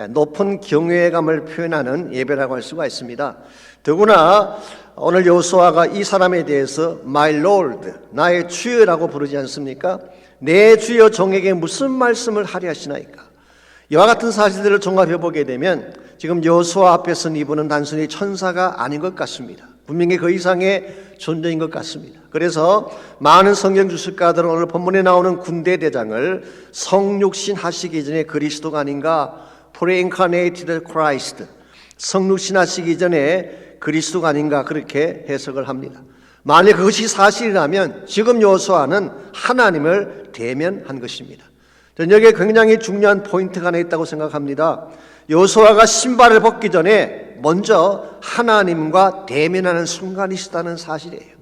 높은 경외감을 표현하는 예배라고 할 수가 있습니다. 더구나 오늘 여호수아가 이 사람에 대해서 My Lord, 나의 주여라고 부르지 않습니까? 내 주여 종에게 무슨 말씀을 하려 하시나이까. 이와 같은 사실들을 종합해 보게 되면 지금 여호수아 앞에 선 이분은 단순히 천사가 아닌 것 같습니다. 분명히 그 이상의 존재인 것 같습니다. 그래서 많은 성경 주석가들은 오늘 본문에 나오는 군대 대장을 성육신 하시기 전에 그리스도가 아닌가, pre-incarnated Christ, 성육신 하시기 전에 그리스도가 아닌가, 그렇게 해석을 합니다. 만약 그것이 사실이라면 지금 여호수아는 하나님을 대면한 것입니다. 저는 여기에 굉장히 중요한 포인트가 하나 있다고 생각합니다. 여호수아가 신발을 벗기 전에 먼저 하나님과 대면하는 순간이 있었다는 사실이에요.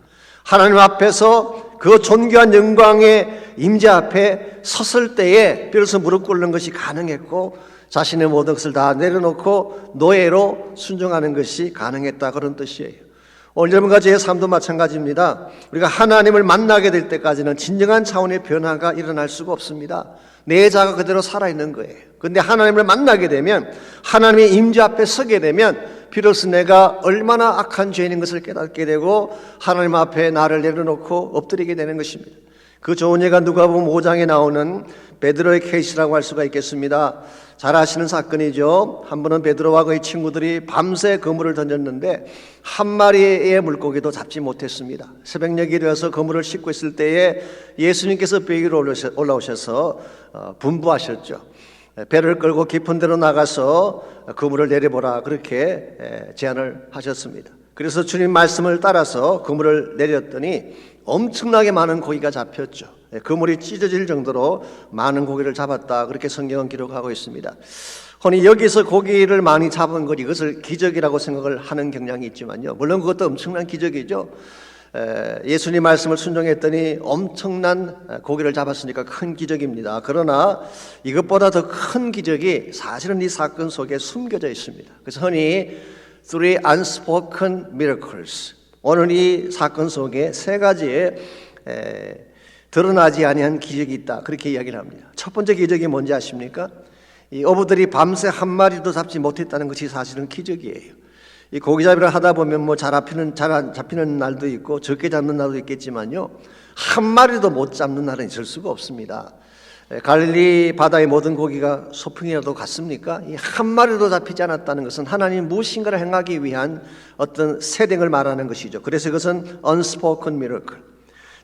하나님 앞에서 그 존귀한 영광의 임재 앞에 섰을 때에 비로소 무릎 꿇는 것이 가능했고 자신의 모든 것을 다 내려놓고 노예로 순종하는 것이 가능했다, 그런 뜻이에요. 오늘 여러분과 저의 삶도 마찬가지입니다. 우리가 하나님을 만나게 될 때까지는 진정한 차원의 변화가 일어날 수가 없습니다. 내 자가 그대로 살아있는 거예요. 그런데 하나님을 만나게 되면, 하나님의 임재 앞에 서게 되면 비로소 내가 얼마나 악한 죄인인 것을 깨닫게 되고 하나님 앞에 나를 내려놓고 엎드리게 되는 것입니다. 그 좋은 예가 누가복음 5장에 나오는 베드로의 케이스라고 할 수가 있겠습니다. 잘 아시는 사건이죠. 한 번은 베드로와 그의 친구들이 밤새 그물을 던졌는데 한 마리의 물고기도 잡지 못했습니다. 새벽녘이 되어서 그물을 싣고 있을 때에 예수님께서 배 위로 올라오셔서 분부하셨죠. 배를 끌고 깊은 데로 나가서 그물을 내려보라, 그렇게 제안을 하셨습니다. 그래서 주님 말씀을 따라서 그물을 내렸더니 엄청나게 많은 고기가 잡혔죠. 그물이 찢어질 정도로 많은 고기를 잡았다, 그렇게 성경은 기록하고 있습니다. 흔히 여기서 고기를 많이 잡은 것, 이것을 기적이라고 생각을 하는 경향이 있지만요, 물론 그것도 엄청난 기적이죠. 예수님 말씀을 순종했더니 엄청난 고기를 잡았으니까 큰 기적입니다. 그러나 이것보다 더 큰 기적이 사실은 이 사건 속에 숨겨져 있습니다. 그래서 흔히 Three unspoken miracles, 오늘 이 사건 속에 세 가지의 드러나지 아니한 기적이 있다, 그렇게 이야기를 합니다. 첫 번째 기적이 뭔지 아십니까? 이 어부들이 밤새 한 마리도 잡지 못했다는 것이 사실은 기적이에요. 이 고기잡이를 하다 보면 잘 잡히는 날도 있고 적게 잡는 날도 있겠지만요, 한 마리도 못 잡는 날은 있을 수가 없습니다. 갈릴리 바다의 모든 고기가 소풍이라도 갔습니까? 이 한 마리도 잡히지 않았다는 것은 하나님 무엇인가를 행하기 위한 어떤 세령을 말하는 것이죠. 그래서 그것은 unspoken miracle.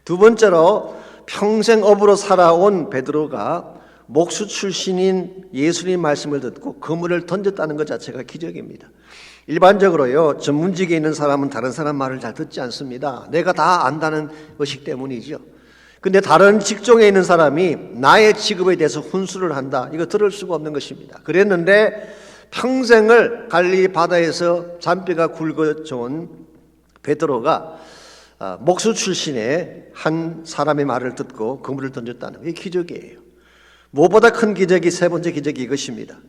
두 번째로 평생 어부로 살아온 베드로가 목수 출신인 예수님 말씀을 듣고 그물을 던졌다는 것 자체가 기적입니다. 일반적으로요, 전문직에 있는 사람은 다른 사람 말을 잘 듣지 않습니다. 내가 다 안다는 의식 때문이죠. 근데 다른 직종에 있는 사람이 나의 직업에 대해서 훈수를 한다, 이거 들을 수가 없는 것입니다. 그랬는데 평생을 갈릴리 바다에서 잔뼈가 굵어져온 베드로가 목수 출신의 한 사람의 말을 듣고 그물을 던졌다는 게 기적이에요. 무엇보다 큰 기적이, 세 번째 기적이 이것입니다.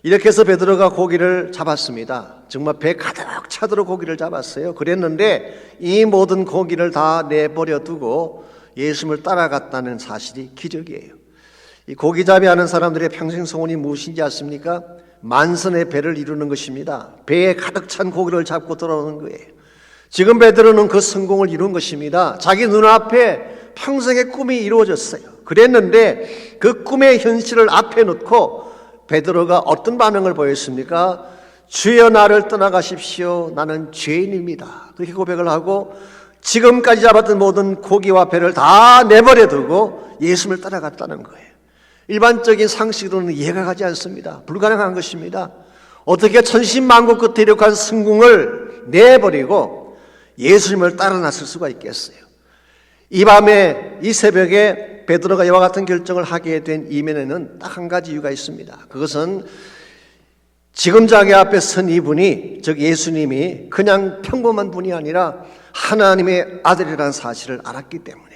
이렇게 해서 베드로가 고기를 잡았습니다. 정말 배 가득 차도록 고기를 잡았어요. 그랬는데 이 모든 고기를 다 내버려 두고 예수님을 따라갔다는 사실이 기적이에요. 이 고기잡이 하는 사람들의 평생 소원이 무엇인지 아십니까? 만선의 배를 이루는 것입니다. 배에 가득 찬 고기를 잡고 돌아오는 거예요. 지금 베드로는 그 성공을 이룬 것입니다. 자기 눈앞에 평생의 꿈이 이루어졌어요. 그랬는데 그 꿈의 현실을 앞에 놓고 베드로가 어떤 반응을 보였습니까? 주여 나를 떠나가십시오. 나는 죄인입니다. 그렇게 고백을 하고 지금까지 잡았던 모든 고기와 배를 다 내버려 두고 예수님을 따라갔다는 거예요. 일반적인 상식으로는 이해가 가지 않습니다. 불가능한 것입니다. 어떻게 천신만고 끝에 이룩한 성공을 내버리고 예수님을 따라 나설 수가 있겠어요? 이 밤에, 이 새벽에 베드로가 이와 같은 결정을 하게 된 이면에는 딱 한 가지 이유가 있습니다. 그것은 지금 자기 앞에 선 이분이, 즉 예수님이 그냥 평범한 분이 아니라 하나님의 아들이라는 사실을 알았기 때문에,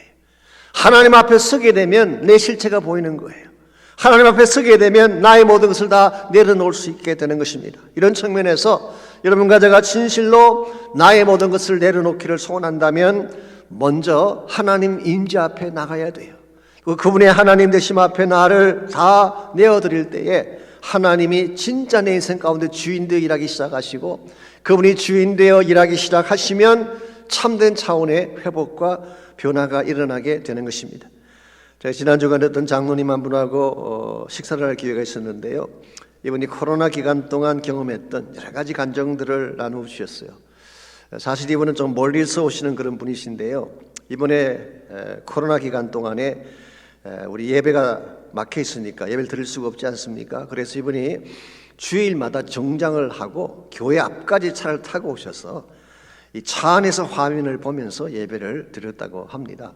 하나님 앞에 서게 되면 내 실체가 보이는 거예요. 하나님 앞에 서게 되면 나의 모든 것을 다 내려놓을 수 있게 되는 것입니다. 이런 측면에서 여러분과 제가 진실로 나의 모든 것을 내려놓기를 소원한다면 먼저 하나님 임재 앞에 나가야 돼요. 그분의 하나님 되심 앞에 나를 다 내어드릴 때에 하나님이 진짜 내 인생 가운데 주인 되어 일하기 시작하시고, 그분이 주인 되어 일하기 시작하시면 참된 차원의 회복과 변화가 일어나게 되는 것입니다. 제가 지난 주간에 어떤 장로님 한 분하고 식사를 할 기회가 있었는데요, 이분이 코로나 기간 동안 경험했던 여러 가지 감정들을 나누어 주셨어요. 사실 이분은 좀 멀리서 오시는 그런 분이신데요, 이번에 코로나 기간 동안에 우리 예배가 막혀 있으니까 예배를 드릴 수가 없지 않습니까? 그래서 이분이 주일마다 정장을 하고 교회 앞까지 차를 타고 오셔서 이 차 안에서 화면을 보면서 예배를 드렸다고 합니다.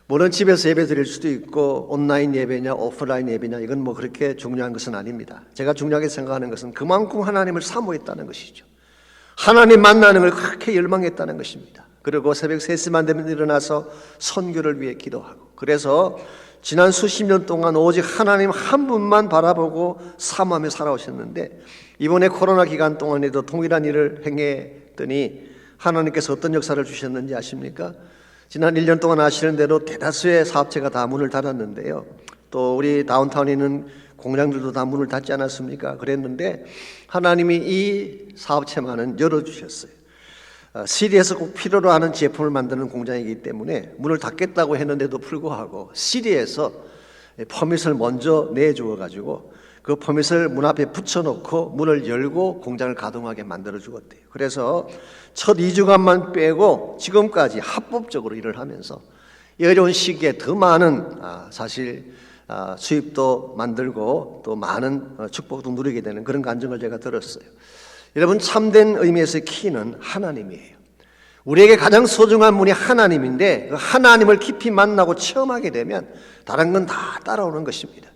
물론 집에서 예배 드릴 수도 있고 온라인 예배냐 오프라인 예배냐 이건 뭐 그렇게 중요한 것은 아닙니다. 제가 중요하게 생각하는 것은 그만큼 하나님을 사모했다는 것이죠. 하나님 만나는 걸 그렇게 열망했다는 것입니다. 그리고 새벽 3시만 되면 일어나서 선교를 위해 기도하고, 그래서 지난 수십 년 동안 오직 하나님 한 분만 바라보고 사모하며 살아오셨는데, 이번에 코로나 기간 동안에도 동일한 일을 행했더니 하나님께서 어떤 역사를 주셨는지 아십니까? 지난 1년 동안 아시는 대로 대다수의 사업체가 다 문을 닫았는데요, 또 우리 다운타운에 있는 공장들도 다 문을 닫지 않았습니까? 그랬는데 하나님이 이 사업체만은 열어주셨어요. 시리에서 꼭 필요로 하는 제품을 만드는 공장이기 때문에 문을 닫겠다고 했는데도 불구하고 시리에서 퍼밋을 먼저 내주어 가지고 그 퍼밋을 문 앞에 붙여놓고 문을 열고 공장을 가동하게 만들어 주었대요. 그래서 첫 2주간만 빼고 지금까지 합법적으로 일을 하면서 이 어려운 시기에 더 많은 사실 수입도 만들고 또 많은 축복도 누리게 되는 그런 감정을 제가 들었어요. 여러분, 참된 의미에서의 키는 하나님이에요. 우리에게 가장 소중한 분이 하나님인데 그 하나님을 깊이 만나고 체험하게 되면 다른 건 다 따라오는 것입니다.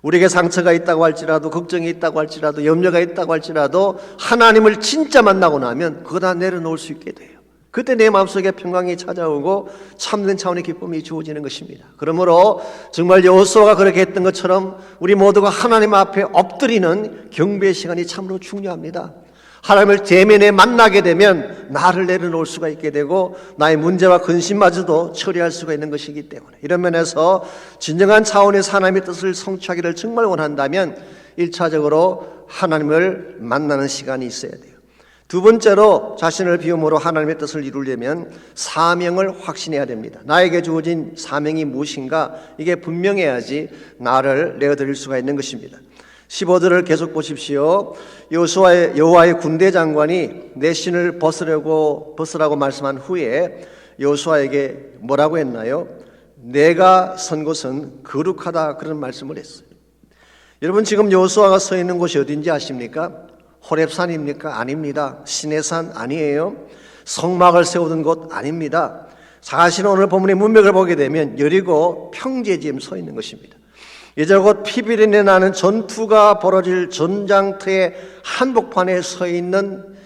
우리에게 상처가 있다고 할지라도, 걱정이 있다고 할지라도, 염려가 있다고 할지라도 하나님을 진짜 만나고 나면 그거 다 내려놓을 수 있게 돼요. 그때 내 마음속에 평강이 찾아오고 참된 차원의 기쁨이 주어지는 것입니다. 그러므로 정말 여호수아가 그렇게 했던 것처럼 우리 모두가 하나님 앞에 엎드리는 경배의 시간이 참으로 중요합니다. 하나님을 대면에 만나게 되면 나를 내려놓을 수가 있게 되고 나의 문제와 근심마저도 처리할 수가 있는 것이기 때문에, 이런 면에서 진정한 차원에서 하나님의 뜻을 성취하기를 정말 원한다면 1차적으로 하나님을 만나는 시간이 있어야 돼요. 두 번째로 자신을 비움으로 하나님의 뜻을 이루려면 사명을 확신해야 됩니다. 나에게 주어진 사명이 무엇인가, 이게 분명해야지 나를 내어드릴 수가 있는 것입니다. 15절을 계속 보십시오. 여호와의 군대 장관이 내 신을 벗으라고 말씀한 후에 여호수아에게 뭐라고 했나요? 내가 선 곳은 거룩하다, 그런 말씀을 했어요. 여러분 지금 여호수아가 서 있는 곳이 어딘지 아십니까? 호렙산입니까? 아닙니다. 시내산 아니에요. 성막을 세우던 곳 아닙니다. 사실은 오늘 본문의 문맥을 보게 되면 여리고 평지에 서 있는 것입니다. 이제 곧 피비린내 나는 전투가 벌어질 전장터의 한복판에 서 있는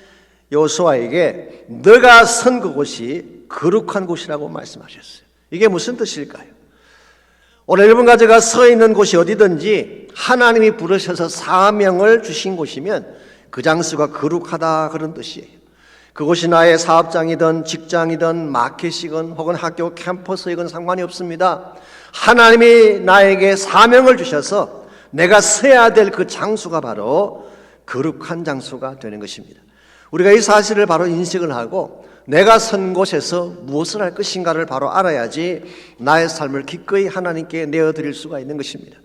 여호수아에게 너가 선 그곳이 거룩한 곳이라고 말씀하셨어요. 이게 무슨 뜻일까요? 오늘 여러분과 제가 서 있는 곳이 어디든지 하나님이 부르셔서 사명을 주신 곳이면 그 장소가 거룩하다 그런 뜻이에요. 그곳이 나의 사업장이든 직장이든 마켓이건 혹은 학교 캠퍼스이건 상관이 없습니다. 하나님이 나에게 사명을 주셔서 내가 서야 될 그 장소가 바로 거룩한 장소가 되는 것입니다. 우리가 이 사실을 바로 인식을 하고 내가 선 곳에서 무엇을 할 것인가를 바로 알아야지 나의 삶을 기꺼이 하나님께 내어드릴 수가 있는 것입니다.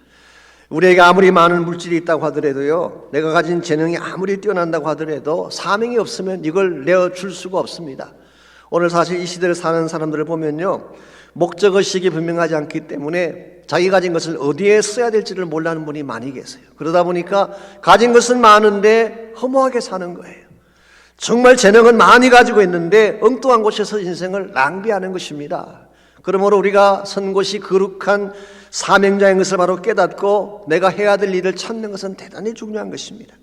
우리에게 아무리 많은 물질이 있다고 하더라도요, 내가 가진 재능이 아무리 뛰어난다고 하더라도 사명이 없으면 이걸 내어줄 수가 없습니다. 오늘 사실 이 시대를 사는 사람들을 보면요, 목적의식이 분명하지 않기 때문에 자기 가진 것을 어디에 써야 될지를 몰라하는 분이 많이 계세요. 그러다 보니까 가진 것은 많은데 허무하게 사는 거예요. 정말 재능은 많이 가지고 있는데 엉뚱한 곳에서 인생을 낭비하는 것입니다. 그러므로 우리가 선 곳이 거룩한 사명자인 것을 바로 깨닫고 내가 해야 될 일을 찾는 것은 대단히 중요한 것입니다.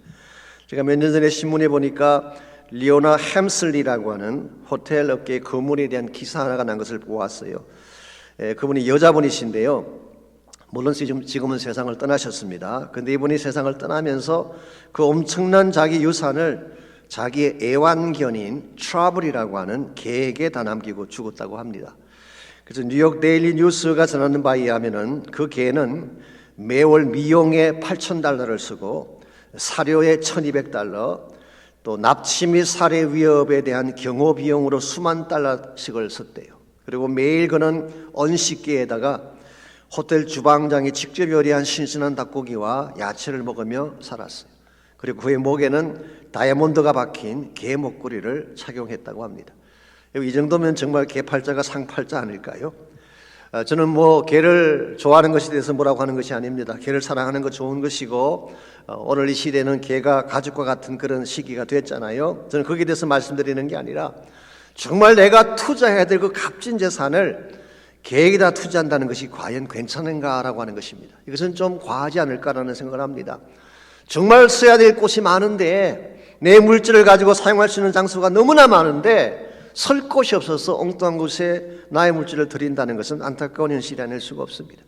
제가 몇 년 전에 신문에 보니까 리오나 햄슬리라고 하는 호텔 업계의 거물에 대한 기사 하나가 난 것을 보았어요. 그분이 여자분이신데요, 물론 지금은 세상을 떠나셨습니다. 그런데 이분이 세상을 떠나면서 그 엄청난 자기 유산을 자기의 애완견인 트러블이라고 하는 개에게 다 남기고 죽었다고 합니다. 그래서 뉴욕 데일리 뉴스가 전하는 바에 의하면은 그 개는 매월 미용에 $8,000를 쓰고 사료에 $1,200, 또 납치 및 살해 위협에 대한 경호 비용으로 수만 달러씩을 썼대요. 그리고 매일 그는 언식기에다가 호텔 주방장이 직접 요리한 신선한 닭고기와 야채를 먹으며 살았어요. 그리고 그의 목에는 다이아몬드가 박힌 개 목걸이를 착용했다고 합니다. 이 정도면 정말 개 팔자가 상팔자 아닐까요? 저는 개를 좋아하는 것에 대해서 뭐라고 하는 것이 아닙니다. 개를 사랑하는 것 좋은 것이고, 오늘 이 시대는 개가 가족과 같은 그런 시기가 됐잖아요. 저는 거기에 대해서 말씀드리는 게 아니라 정말 내가 투자해야 될 그 값진 재산을 개에게다 투자한다는 것이 과연 괜찮은가라고 하는 것입니다. 이것은 좀 과하지 않을까라는 생각을 합니다. 정말 써야 될 곳이 많은데 내 물질을 가지고 사용할 수 있는 장소가 너무나 많은데 설 곳이 없어서 엉뚱한 곳에 나의 물질을 드린다는 것은 안타까운 현실이 아닐 수가 없습니다.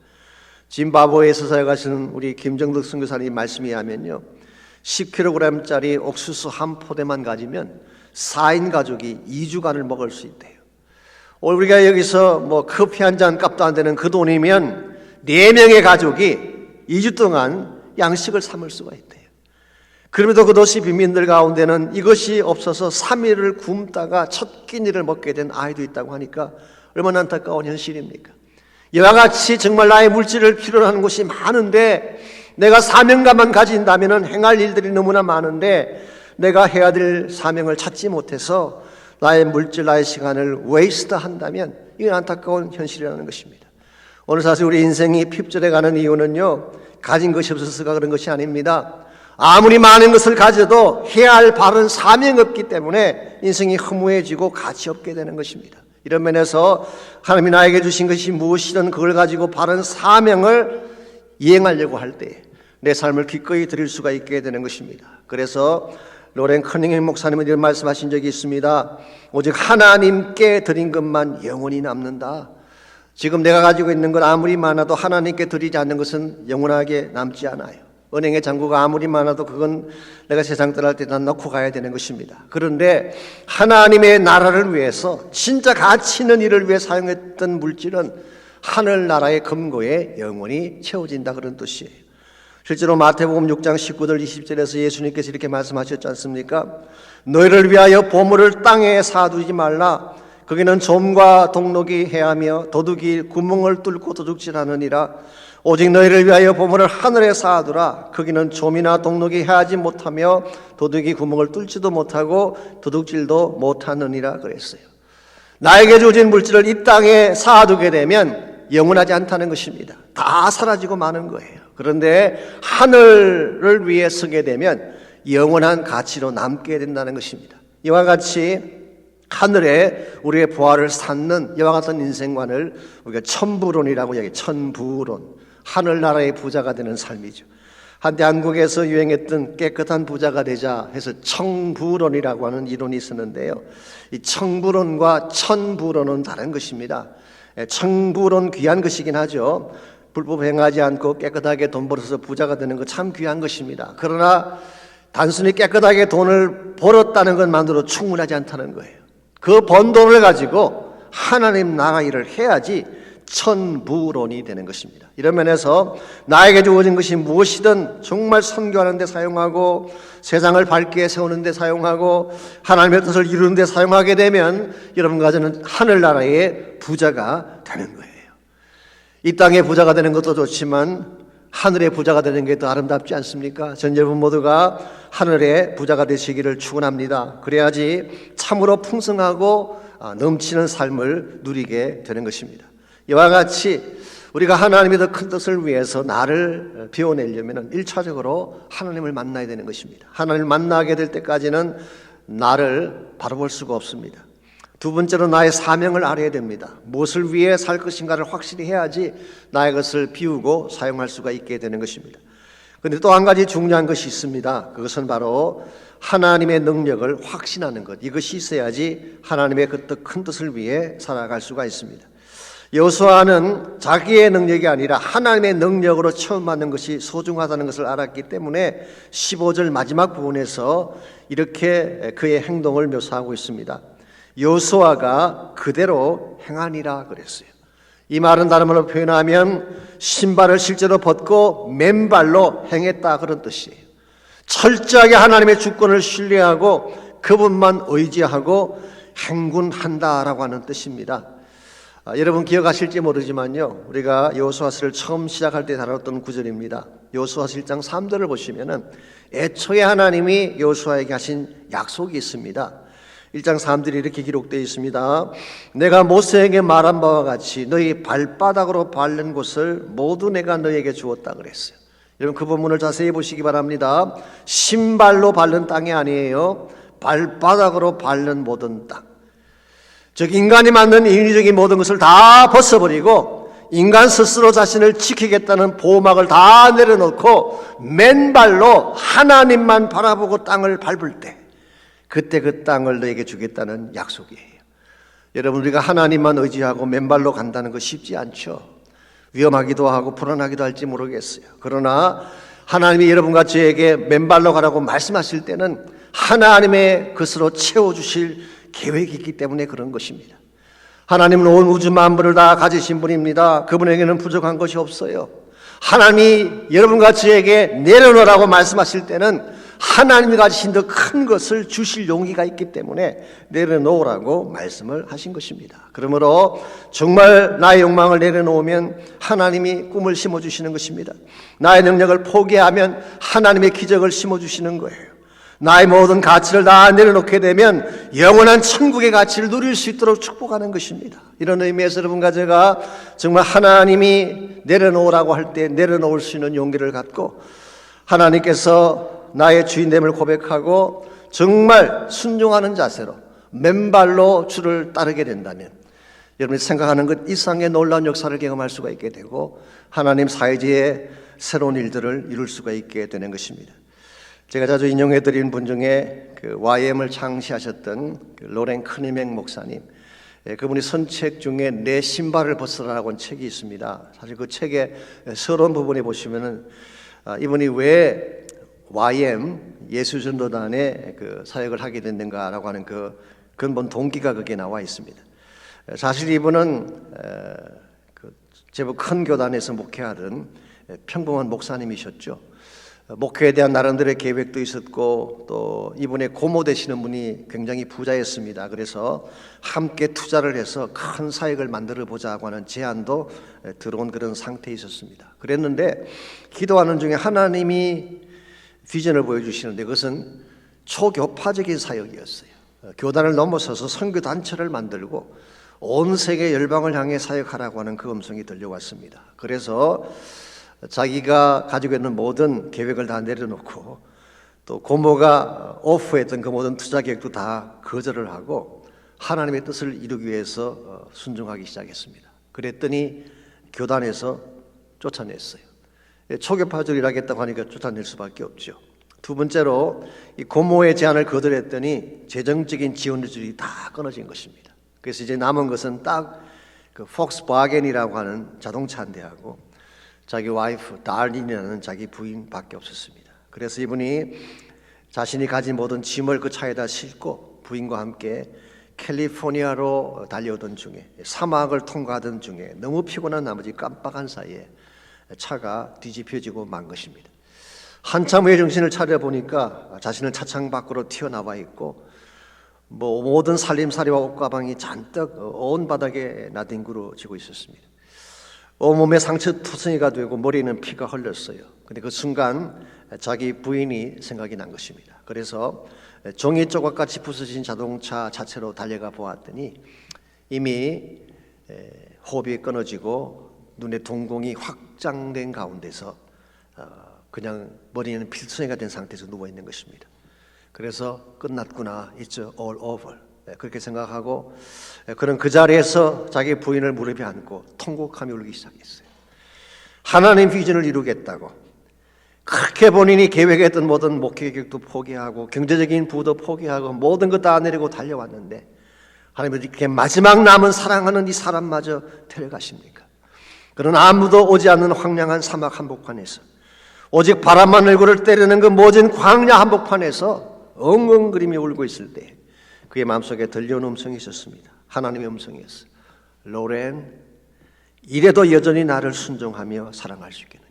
짐바브웨에서 살아가시는 우리 김정덕 선교사님 말씀에 하면요, 10kg짜리 옥수수 한 포대만 가지면 4인 가족이 2주간을 먹을 수 있대요. 오늘 우리가 여기서 커피 한 잔 값도 안 되는 그 돈이면 4명의 가족이 2주 동안 양식을 삼을 수가 있대요. 그럼에도 그 도시 빈민들 가운데는 이것이 없어서 3일을 굶다가 첫 끼니를 먹게 된 아이도 있다고 하니까 얼마나 안타까운 현실입니까? 이와 같이 정말 나의 물질을 필요로 하는 곳이 많은데 내가 사명감만 가진다면 행할 일들이 너무나 많은데 내가 해야 될 사명을 찾지 못해서 나의 물질, 나의 시간을 웨이스트 한다면 이건 안타까운 현실이라는 것입니다. 오늘 사실 우리 인생이 핍절해가는 이유는요, 가진 것이 없어서가 그런 것이 아닙니다. 아무리 많은 것을 가져도 해야 할 바른 사명이 없기 때문에 인생이 허무해지고 가치 없게 되는 것입니다. 이런 면에서 하나님이 나에게 주신 것이 무엇이든 그걸 가지고 바른 사명을 이행하려고 할 때 내 삶을 기꺼이 드릴 수가 있게 되는 것입니다. 그래서 로렌 커닝햄 목사님은 이런 말씀하신 적이 있습니다. 오직 하나님께 드린 것만 영원히 남는다. 지금 내가 가지고 있는 것 아무리 많아도 하나님께 드리지 않는 것은 영원하게 남지 않아요. 은행의 잔고가 아무리 많아도 그건 내가 세상 떠날 때 다 넣고 가야 되는 것입니다. 그런데 하나님의 나라를 위해서 진짜 가치 있는 일을 위해 사용했던 물질은 하늘나라의 금고에 영원히 채워진다 그런 뜻이에요. 실제로 마태복음 6장 19절 20절에서 예수님께서 이렇게 말씀하셨지 않습니까? 너희를 위하여 보물을 땅에 쌓아두지 말라. 거기는 좀과 동록이 해하며 도둑이 구멍을 뚫고 도둑질하느니라. 오직 너희를 위하여 보물을 하늘에 쌓아두라. 거기는 좀이나 동록이 해하지 못하며 도둑이 구멍을 뚫지도 못하고 도둑질도 못하느니라 그랬어요. 나에게 주어진 물질을 이 땅에 쌓아두게 되면 영원하지 않다는 것입니다. 다 사라지고 마는 거예요. 그런데 하늘을 위해 서게 되면 영원한 가치로 남게 된다는 것입니다. 이와 같이 하늘에 우리의 부활을 쌓는 이와 같은 인생관을 우리가 천부론이라고 이야기해요. 천부론. 하늘나라의 부자가 되는 삶이죠. 한때 한국에서 유행했던 깨끗한 부자가 되자 해서 청부론이라고 하는 이론이 있었는데요. 이 청부론과 천부론은 다른 것입니다. 청부론 귀한 것이긴 하죠. 불법 행하지 않고 깨끗하게 돈 벌어서 부자가 되는 거 참 귀한 것입니다. 그러나 단순히 깨끗하게 돈을 벌었다는 것만으로 충분하지 않다는 거예요. 그 번 돈을 가지고 하나님 나라 일을 해야지 천부론이 되는 것입니다. 이런 면에서 나에게 주어진 것이 무엇이든 정말 선교하는 데 사용하고 세상을 밝게 세우는 데 사용하고 하나님의 뜻을 이루는 데 사용하게 되면 여러분과 저는 하늘나라의 부자가 되는 거예요. 이 땅의 부자가 되는 것도 좋지만 하늘의 부자가 되는 게 더 아름답지 않습니까? 전 여러분 모두가 하늘의 부자가 되시기를 축원합니다. 그래야지 참으로 풍성하고 넘치는 삶을 누리게 되는 것입니다. 이와 같이 우리가 하나님의 더 큰 뜻을 위해서 나를 비워내려면 1차적으로 하나님을 만나야 되는 것입니다. 하나님을 만나게 될 때까지는 나를 바라볼 수가 없습니다. 두 번째로 나의 사명을 알아야 됩니다. 무엇을 위해 살 것인가를 확실히 해야지 나의 것을 비우고 사용할 수가 있게 되는 것입니다. 그런데 또 한 가지 중요한 것이 있습니다. 그것은 바로 하나님의 능력을 확신하는 것. 이것이 있어야지 하나님의 그 큰 뜻을 위해 살아갈 수가 있습니다. 여호수아는 자기의 능력이 아니라 하나님의 능력으로 체험받는 것이 소중하다는 것을 알았기 때문에 15절 마지막 부분에서 이렇게 그의 행동을 묘사하고 있습니다. 여호수아가 그대로 행하니라 그랬어요. 이 말은 다른 말로 표현하면 신발을 실제로 벗고 맨발로 행했다 그런 뜻이에요. 철저하게 하나님의 주권을 신뢰하고 그분만 의지하고 행군한다라고 하는 뜻입니다. 여러분 기억하실지 모르지만요, 우리가 여호수아서를 처음 시작할 때 다뤘던 구절입니다. 여호수아서 1장 3절을 보시면은 애초에 하나님이 여호수아에게 하신 약속이 있습니다. 1장 3절이 이렇게 기록되어 있습니다. 내가 모세에게 말한 바와 같이 너희 발바닥으로 밟는 곳을 모두 내가 너희에게 주었다 그랬어요. 여러분 그 본문을 자세히 보시기 바랍니다. 신발로 밟는 땅이 아니에요. 발바닥으로 밟는 모든 땅. 즉 인간이 만든 인위적인 모든 것을 다 벗어버리고 인간 스스로 자신을 지키겠다는 보호막을 다 내려놓고 맨발로 하나님만 바라보고 땅을 밟을 때 그때 그 땅을 너에게 주겠다는 약속이에요. 여러분 우리가 하나님만 의지하고 맨발로 간다는 거 쉽지 않죠. 위험하기도 하고 불안하기도 할지 모르겠어요. 그러나 하나님이 여러분과 저에게 맨발로 가라고 말씀하실 때는 하나님의 것으로 채워주실 계획이 있기 때문에 그런 것입니다. 하나님은 온 우주 만물을 다 가지신 분입니다. 그분에게는 부족한 것이 없어요. 하나님이 여러분과 저에게 내려놓으라고 말씀하실 때는 하나님이 가지신 더 큰 것을 주실 용기가 있기 때문에 내려놓으라고 말씀을 하신 것입니다. 그러므로 정말 나의 욕망을 내려놓으면 하나님이 꿈을 심어주시는 것입니다. 나의 능력을 포기하면 하나님의 기적을 심어주시는 거예요. 나의 모든 가치를 다 내려놓게 되면 영원한 천국의 가치를 누릴 수 있도록 축복하는 것입니다. 이런 의미에서 여러분과 제가 정말 하나님이 내려놓으라고 할 때 내려놓을 수 있는 용기를 갖고 하나님께서 나의 주인됨을 고백하고 정말 순종하는 자세로 맨발로 주를 따르게 된다면 여러분이 생각하는 것 이상의 놀라운 역사를 경험할 수가 있게 되고 하나님 사회지의 새로운 일들을 이룰 수가 있게 되는 것입니다. 제가 자주 인용해드린 분 중에 그 YM을 창시하셨던 그 로렌 크니맥 목사님, 그분이 선책 중에 내 신발을 벗으라고 한 책이 있습니다. 사실 그 책의 서론 부분에 보시면은 이분이 왜 YM 예수전도단의 그 사역을 하게 됐는가라고 하는 그 근본 동기가 거기에 나와 있습니다. 사실 이분은 그 제법 큰 교단에서 목회하던 평범한 목사님이셨죠. 목회에 대한 나름대로의 계획도 있었고 또 이분의 고모 되시는 분이 굉장히 부자였습니다. 그래서 함께 투자를 해서 큰 사역을 만들어 보자고 하는 제안도 들어온 그런 상태에 있었습니다. 그랬는데 기도하는 중에 하나님이 비전을 보여주시는데 그것은 초교파적인 사역이었어요. 교단을 넘어서서 선교단체를 만들고 온 세계 열방을 향해 사역하라고 하는 그 음성이 들려왔습니다. 그래서 자기가 가지고 있는 모든 계획을 다 내려놓고 또 고모가 오프했던 그 모든 투자 계획도 다 거절을 하고 하나님의 뜻을 이루기 위해서 순종하기 시작했습니다. 그랬더니 교단에서 쫓아냈어요. 초계파적이라겠다고 하니까 쫓아낼 수밖에 없죠. 두 번째로 이 고모의 제안을 거절했더니 재정적인 지원줄이 다 끊어진 것입니다. 그래서 이제 남은 것은 딱 그 폭스바겐이라고 하는 자동차 한 대하고 자기 와이프 달린이라는 자기 부인밖에 없었습니다. 그래서 이분이 자신이 가진 모든 짐을 그 차에다 싣고 부인과 함께 캘리포니아로 달려오던 중에 사막을 통과하던 중에 너무 피곤한 나머지 깜빡한 사이에 차가 뒤집혀지고 만 것입니다. 한참 후에 정신을 차려보니까 자신은 차창 밖으로 튀어나와 있고 모든 살림살이와 옷가방이 잔뜩 온 바닥에 나뒹굴어지고 있었습니다. 온몸에 상처 투성이가 되고 머리는 피가 흘렀어요. 근데 그 순간 자기 부인이 생각이 난 것입니다. 그래서 종이 조각같이 부서진 자동차 자체로 달려가 보았더니 이미 호흡이 끊어지고 눈의 동공이 확장된 가운데서 그냥 머리는 필수행가 된 상태에서 누워 있는 것입니다. 그래서 끝났구나, it's all over, 그렇게 생각하고 그는 그 자리에서 자기 부인을 무릎에 안고 통곡하며 울기 시작했어요. 하나님 비전을 이루겠다고 그렇게 본인이 계획했던 모든 목회 계획도 포기하고 경제적인 부도 포기하고 모든 것 다 내리고 달려왔는데 하나님은 이렇게 마지막 남은 사랑하는 이 사람마저 데려가십니까? 그는 아무도 오지 않는 황량한 사막 한복판에서 오직 바람만 얼굴을 때리는 그 모진 광야 한복판에서 엉엉거리며 울고 있을 때 그의 마음속에 들려온 음성이 있었습니다. 하나님의 음성이었어요. 로렌, 이래도 여전히 나를 순종하며 사랑할 수 있겠느냐?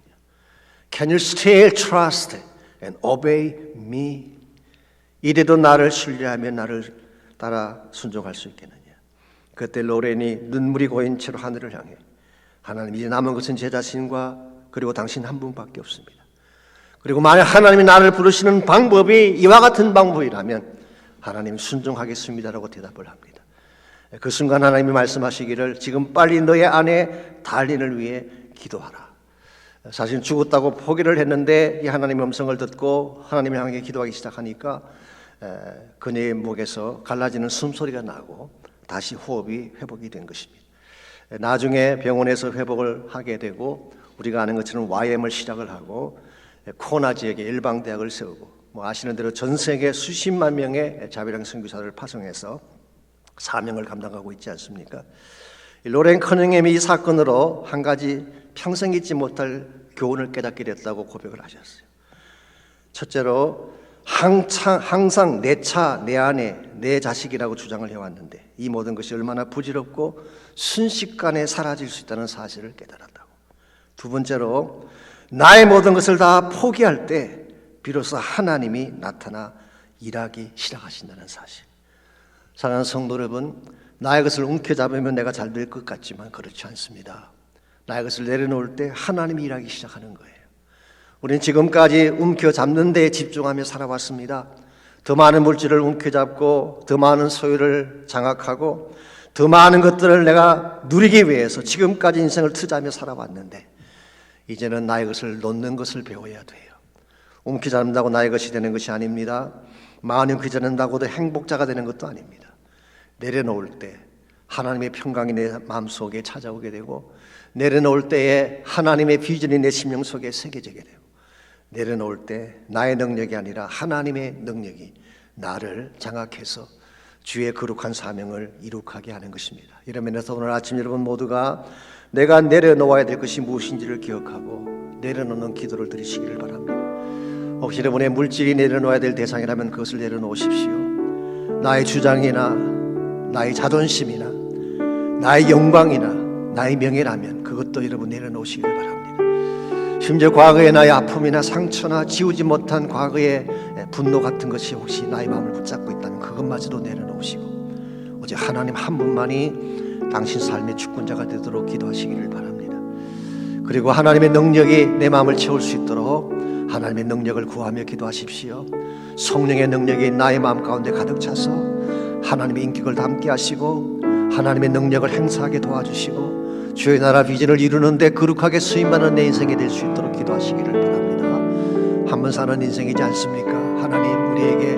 Can you still trust and obey me? 이래도 나를 신뢰하며 나를 따라 순종할 수 있겠느냐? 그때 로렌이 눈물이 고인 채로 하늘을 향해 하나님, 이제 남은 것은 제 자신과 그리고 당신 한 분밖에 없습니다. 그리고 만약 하나님이 나를 부르시는 방법이 이와 같은 방법이라면 하나님 순종하겠습니다라고 대답을 합니다. 그 순간 하나님이 말씀하시기를 지금 빨리 너의 아내 달린을 위해 기도하라. 사실 죽었다고 포기를 했는데 이 하나님의 음성을 듣고 하나님을 향해 기도하기 시작하니까 그녀의 목에서 갈라지는 숨소리가 나고 다시 호흡이 회복이 된 것입니다. 나중에 병원에서 회복을 하게 되고 우리가 아는 것처럼 YM을 시작을 하고 코나 지역에 일방대학을 세우고 아시는 대로 전 세계 수십만 명의 자비랑 선교사를 파송해서 사명을 감당하고 있지 않습니까? 로렌 커닝햄이 이 사건으로 한 가지 평생 잊지 못할 교훈을 깨닫게 됐다고 고백을 하셨어요. 첫째로 항상 내 차, 내 아내, 내 자식이라고 주장을 해왔는데 이 모든 것이 얼마나 부질없고 순식간에 사라질 수 있다는 사실을 깨달았다고. 두 번째로 나의 모든 것을 다 포기할 때 비로소 하나님이 나타나 일하기 시작하신다는 사실. 사랑하는 성도 여러분, 나의 것을 움켜잡으면 내가 잘 될 것 같지만 그렇지 않습니다. 나의 것을 내려놓을 때 하나님이 일하기 시작하는 거예요. 우리는 지금까지 움켜잡는 데에 집중하며 살아왔습니다. 더 많은 물질을 움켜잡고 더 많은 소유를 장악하고 더 많은 것들을 내가 누리기 위해서 지금까지 인생을 투자하며 살아왔는데 이제는 나의 것을 놓는 것을 배워야 돼요. 움켜잡는다고 나의 것이 되는 것이 아닙니다. 많이 움켜잡는다고도 행복자가 되는 것도 아닙니다. 내려놓을 때 하나님의 평강이 내 마음속에 찾아오게 되고 내려놓을 때에 하나님의 비전이 내 심령 속에 새겨지게 되고 내려놓을 때 나의 능력이 아니라 하나님의 능력이 나를 장악해서 주의 거룩한 사명을 이룩하게 하는 것입니다. 이런 면에서 오늘 아침 여러분 모두가 내가 내려놓아야 될 것이 무엇인지를 기억하고 내려놓는 기도를 드리시기를 바랍니다. 혹시 여러분의 물질이 내려놓아야 될 대상이라면 그것을 내려놓으십시오. 나의 주장이나 나의 자존심이나 나의 영광이나 나의 명예라면 그것도 여러분 내려놓으시기를 바랍니다. 심지어 과거의 나의 아픔이나 상처나 지우지 못한 과거의 분노 같은 것이 혹시 나의 마음을 붙잡고 있다면 그것마저도 내려놓으시고 오직 하나님 한 분만이 당신 삶의 주권자가 되도록 기도하시기를 바랍니다. 그리고 하나님의 능력이 내 마음을 채울 수 있도록 하나님의 능력을 구하며 기도하십시오. 성령의 능력이 나의 마음 가운데 가득 차서 하나님의 인격을 담게 하시고 하나님의 능력을 행사하게 도와주시고 주의 나라 비전을 이루는데 거룩하게 쓰임받는 내 인생이 될 수 있도록 기도하시기를 바랍니다. 한 번 사는 인생이지 않습니까? 하나님 우리에게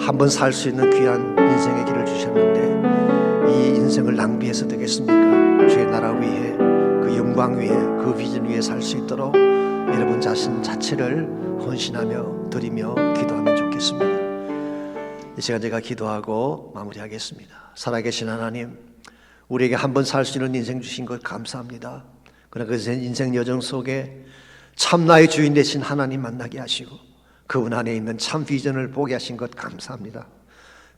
한 번 살 수 있는 귀한 인생의 길을 주셨는데 이 인생을 낭비해서 되겠습니까? 주의 나라 위에 그 영광 위에 그 비전 위에 살 수 있도록 여러분 자신 자체를 헌신하며 드리며 기도하면 좋겠습니다. 이 시간 제가 기도하고 마무리하겠습니다. 살아계신 하나님, 우리에게 한 번 살 수 있는 인생 주신 것 감사합니다. 그러나 그 인생 여정 속에 참나의 주인 되신 하나님 만나게 하시고 그분 안에 있는 참 비전을 보게 하신 것 감사합니다.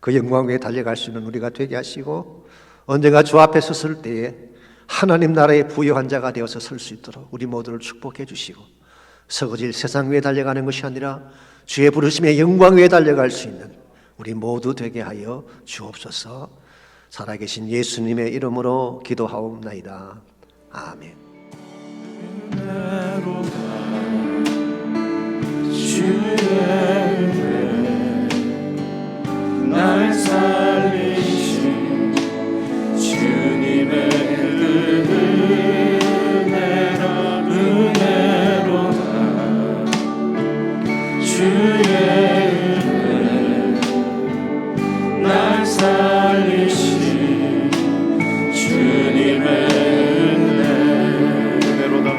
그 영광 위에 달려갈 수 있는 우리가 되게 하시고 언젠가 주 앞에 섰을 때에 하나님 나라의 부유한 자가 되어서 설 수 있도록 우리 모두를 축복해 주시고 서거질 세상 위에 달려가는 것이 아니라 주의 부르심의 영광 위에 달려갈 수 있는 우리 모두 되게 하여 주옵소서. 살아계신 예수님의 이름으로 기도하옵나이다. 아멘. 날 살리신 주님의 은혜로다. 주의 은혜 날 살리신 주님의 은혜로다.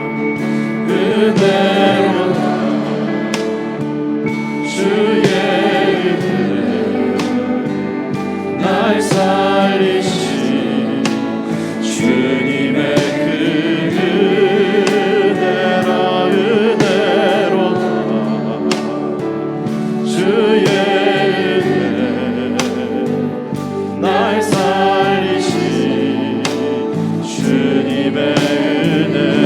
주의 날 살리신 주님의 은혜로다. 주의 날 살리신 주님의 은혜.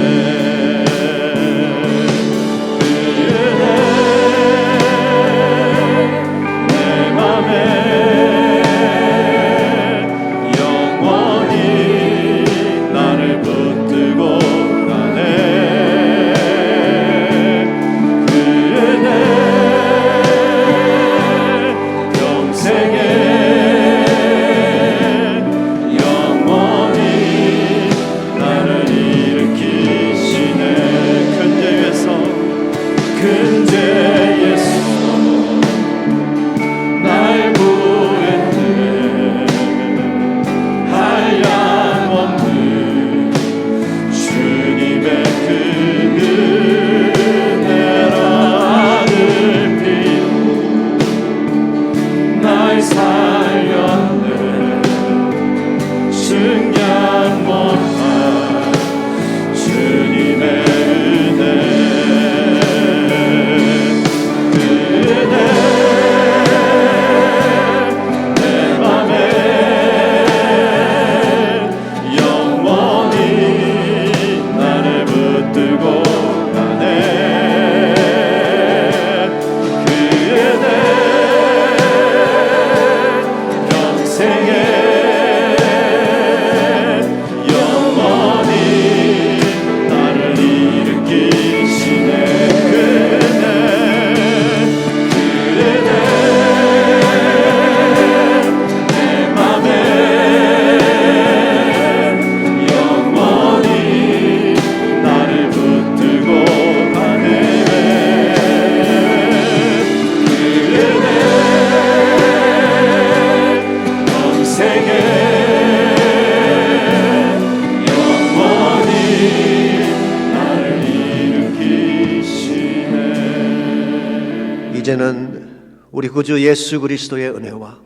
이제는 우리 구주 예수 그리스도의 은혜와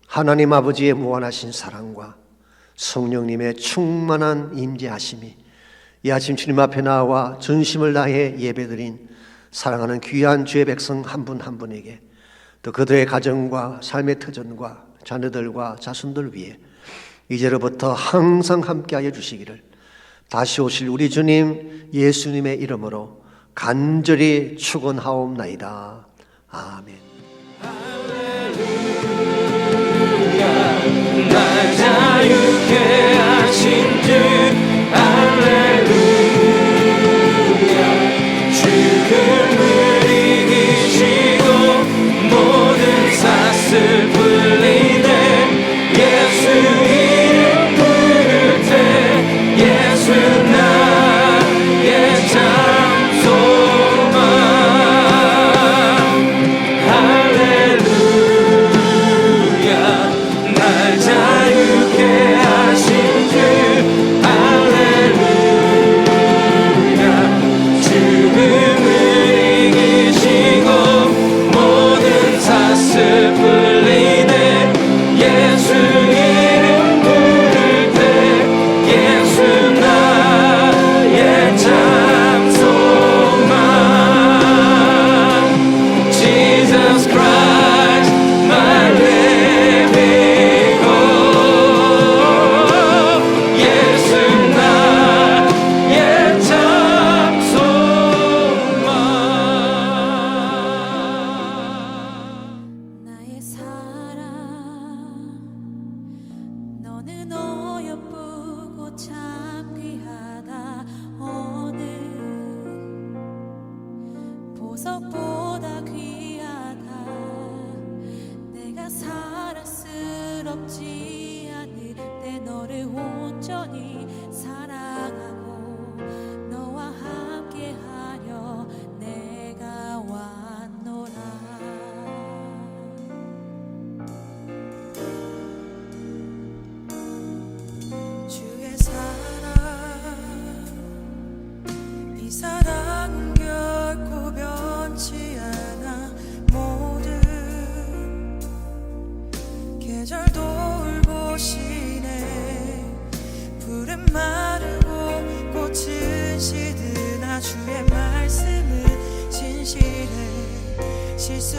하나님 아버지의 무한하신 사랑과 성령님의 충만한 임재하심이 이 아침 주님 앞에 나와 전심을 다해 예배드린 사랑하는 귀한 주의 백성 한 분 한 분에게 또 그들의 가정과 삶의 터전과 자녀들과 자손들 위해 이제로부터 항상 함께하여 주시기를 다시 오실 우리 주님 예수님의 이름으로 간절히 축원하옵나이다. 아멘. 날 자유케 하신 주 할렐루야. 주 그물이 이기시고 모든 사슬 풀리네. 예수 이름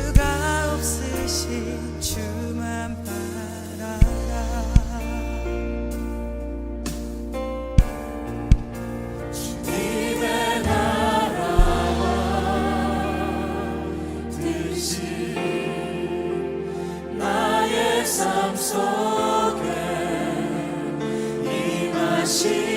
수가 없으신 주만 바라라. 주님의 나라와 뜻이 나의 삶 속에 임하시